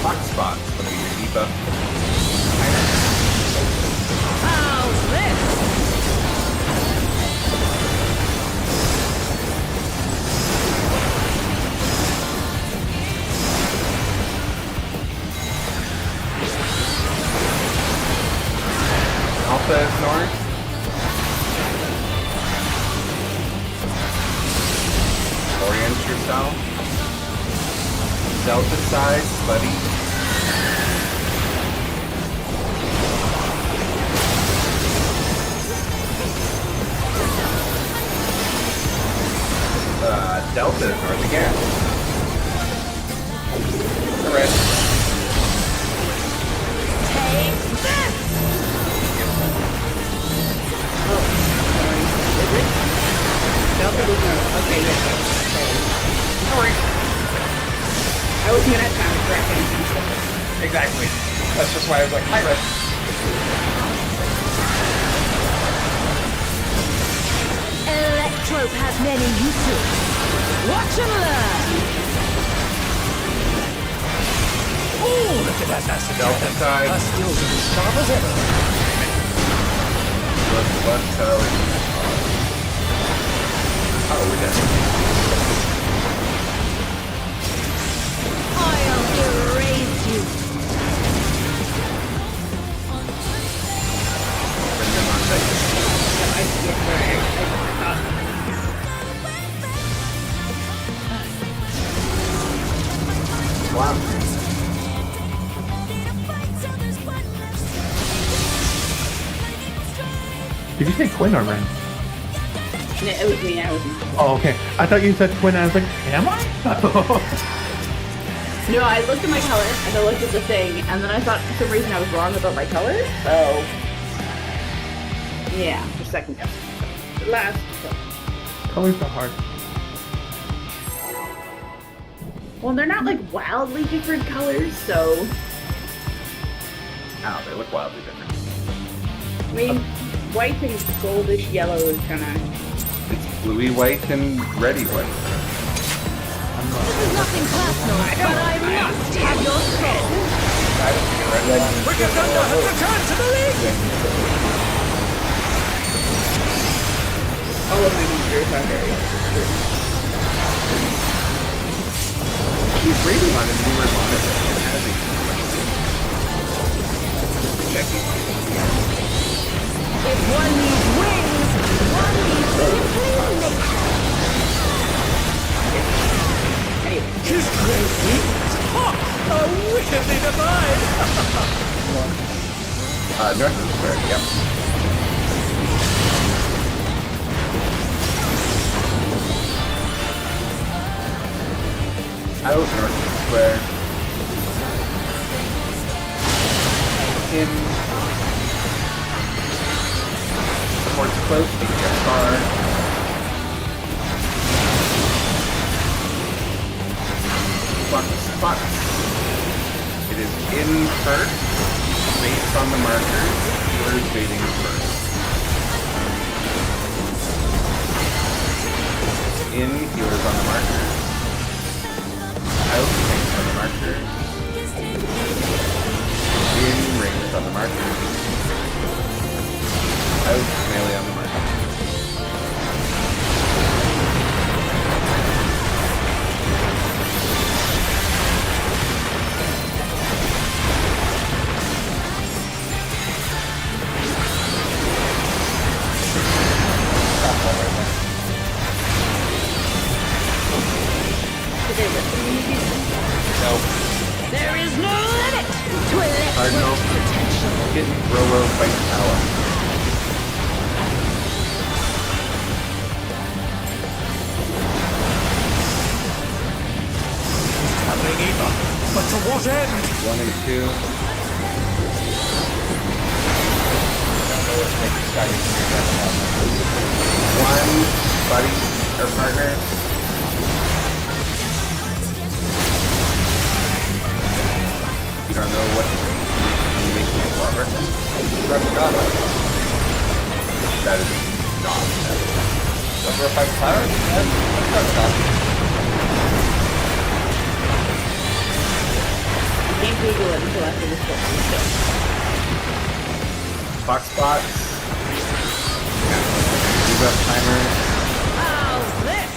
Hot spots would be your debuff. How's this? Alpha is north. Orient yourself. Delta side, buddy. Exactly. That's just why I was like, hi, Red. Electrope has many uses. Watch and learn. Oh, look at that acid. Delta side. Her skills are as sharp as ever. Let's oh, we're dead. I'll erase you. Bring them on deck. Wow. Did you say Quinn or Ren? No, it was me. I was. Oh, okay. I thought you said Quinn. I was like, am I? No, I looked at my color and I looked at the thing, and then I thought for some reason I was wrong about my color. So, yeah, for second guess. Last. Colors are hard. Well, they're not like wildly different colors, so Ow, they look wildly different. I mean, white and goldish yellow is kind of. It's bluey white and reddy white. This is nothing personal, but I must have your soul. Wicked Thunder has returned to the league! All of my monsters are very. She's reading on a newer monitor. It has a checking. If one needs wings, one needs simply nature. His great wings! Ha! Are wickedly divine! North of the square, yep. Out north of the square. In the port's close, you can get far. Spots. It is in first, based on the markers, healers waiting first. In, healers on the markers. Out, based on the markers. In, ranged on the markers. Out, melee on the markers. No. There is no limit to Cardinal. electro's potential. Getting rawr fight power. Traveling Eva, but to what end? 1 and 2. One buddy or partner. You don't know what you make me a lover. That is not Number 5 power? Can't Google it until after this book. Box spots. Debuff timers. How's this?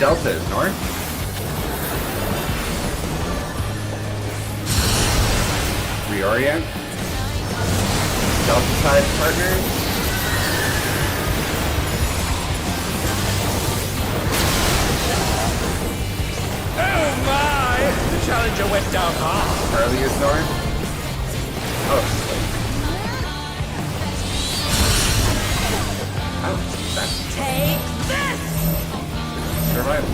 Delta is north. Reorient. Delta side partners. Oh my! The challenger went down hard. Charlie is north. Oh, that's Take this! survival.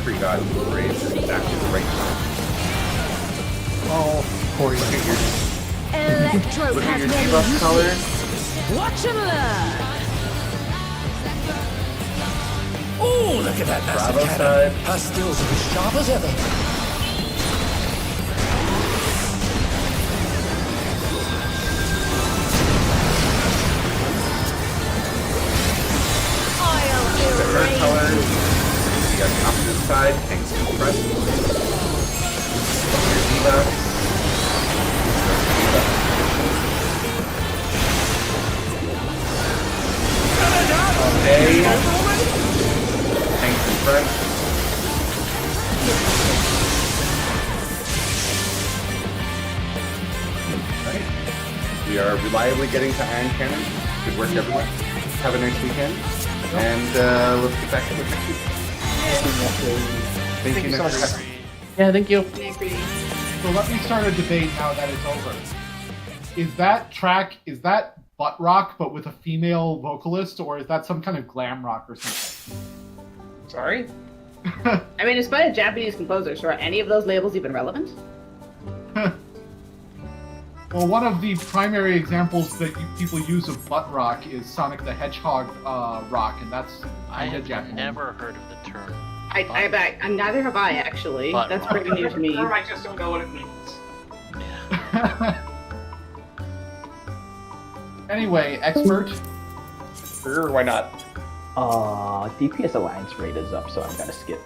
Mercury God parade is exactly the right time. Oh, poor you. Electro Look at has your many debuff uses. color. Watch and learn. Oh, look at that master Bravo cannon. side. Her skills are as sharp as ever. The third color, you got the opposite side, tanks in front. Your debuff. Okay. Tanks in front. Right. We are reliably getting to Iron Cannon. Good work, everyone. Have a nice weekend. And let's get back to it next week. Thank you, next week. Yeah, thank you. So let me start a debate now that it's over. Is that butt rock but with a female vocalist, or is that some kind of glam rock or something? Sorry? I mean, it's by a Japanese composer, so are any of those labels even relevant? Well, one of the primary examples that people use of butt rock is Sonic the Hedgehog rock, and that's I have Japanese. never heard of the term. I bet. Neither have I, actually. Butt That's rock. pretty new to me. Or I just don't know what it means. Yeah. Anyway, expert. Sure, why not? DPS Alliance rate is up, so I'm gonna skip.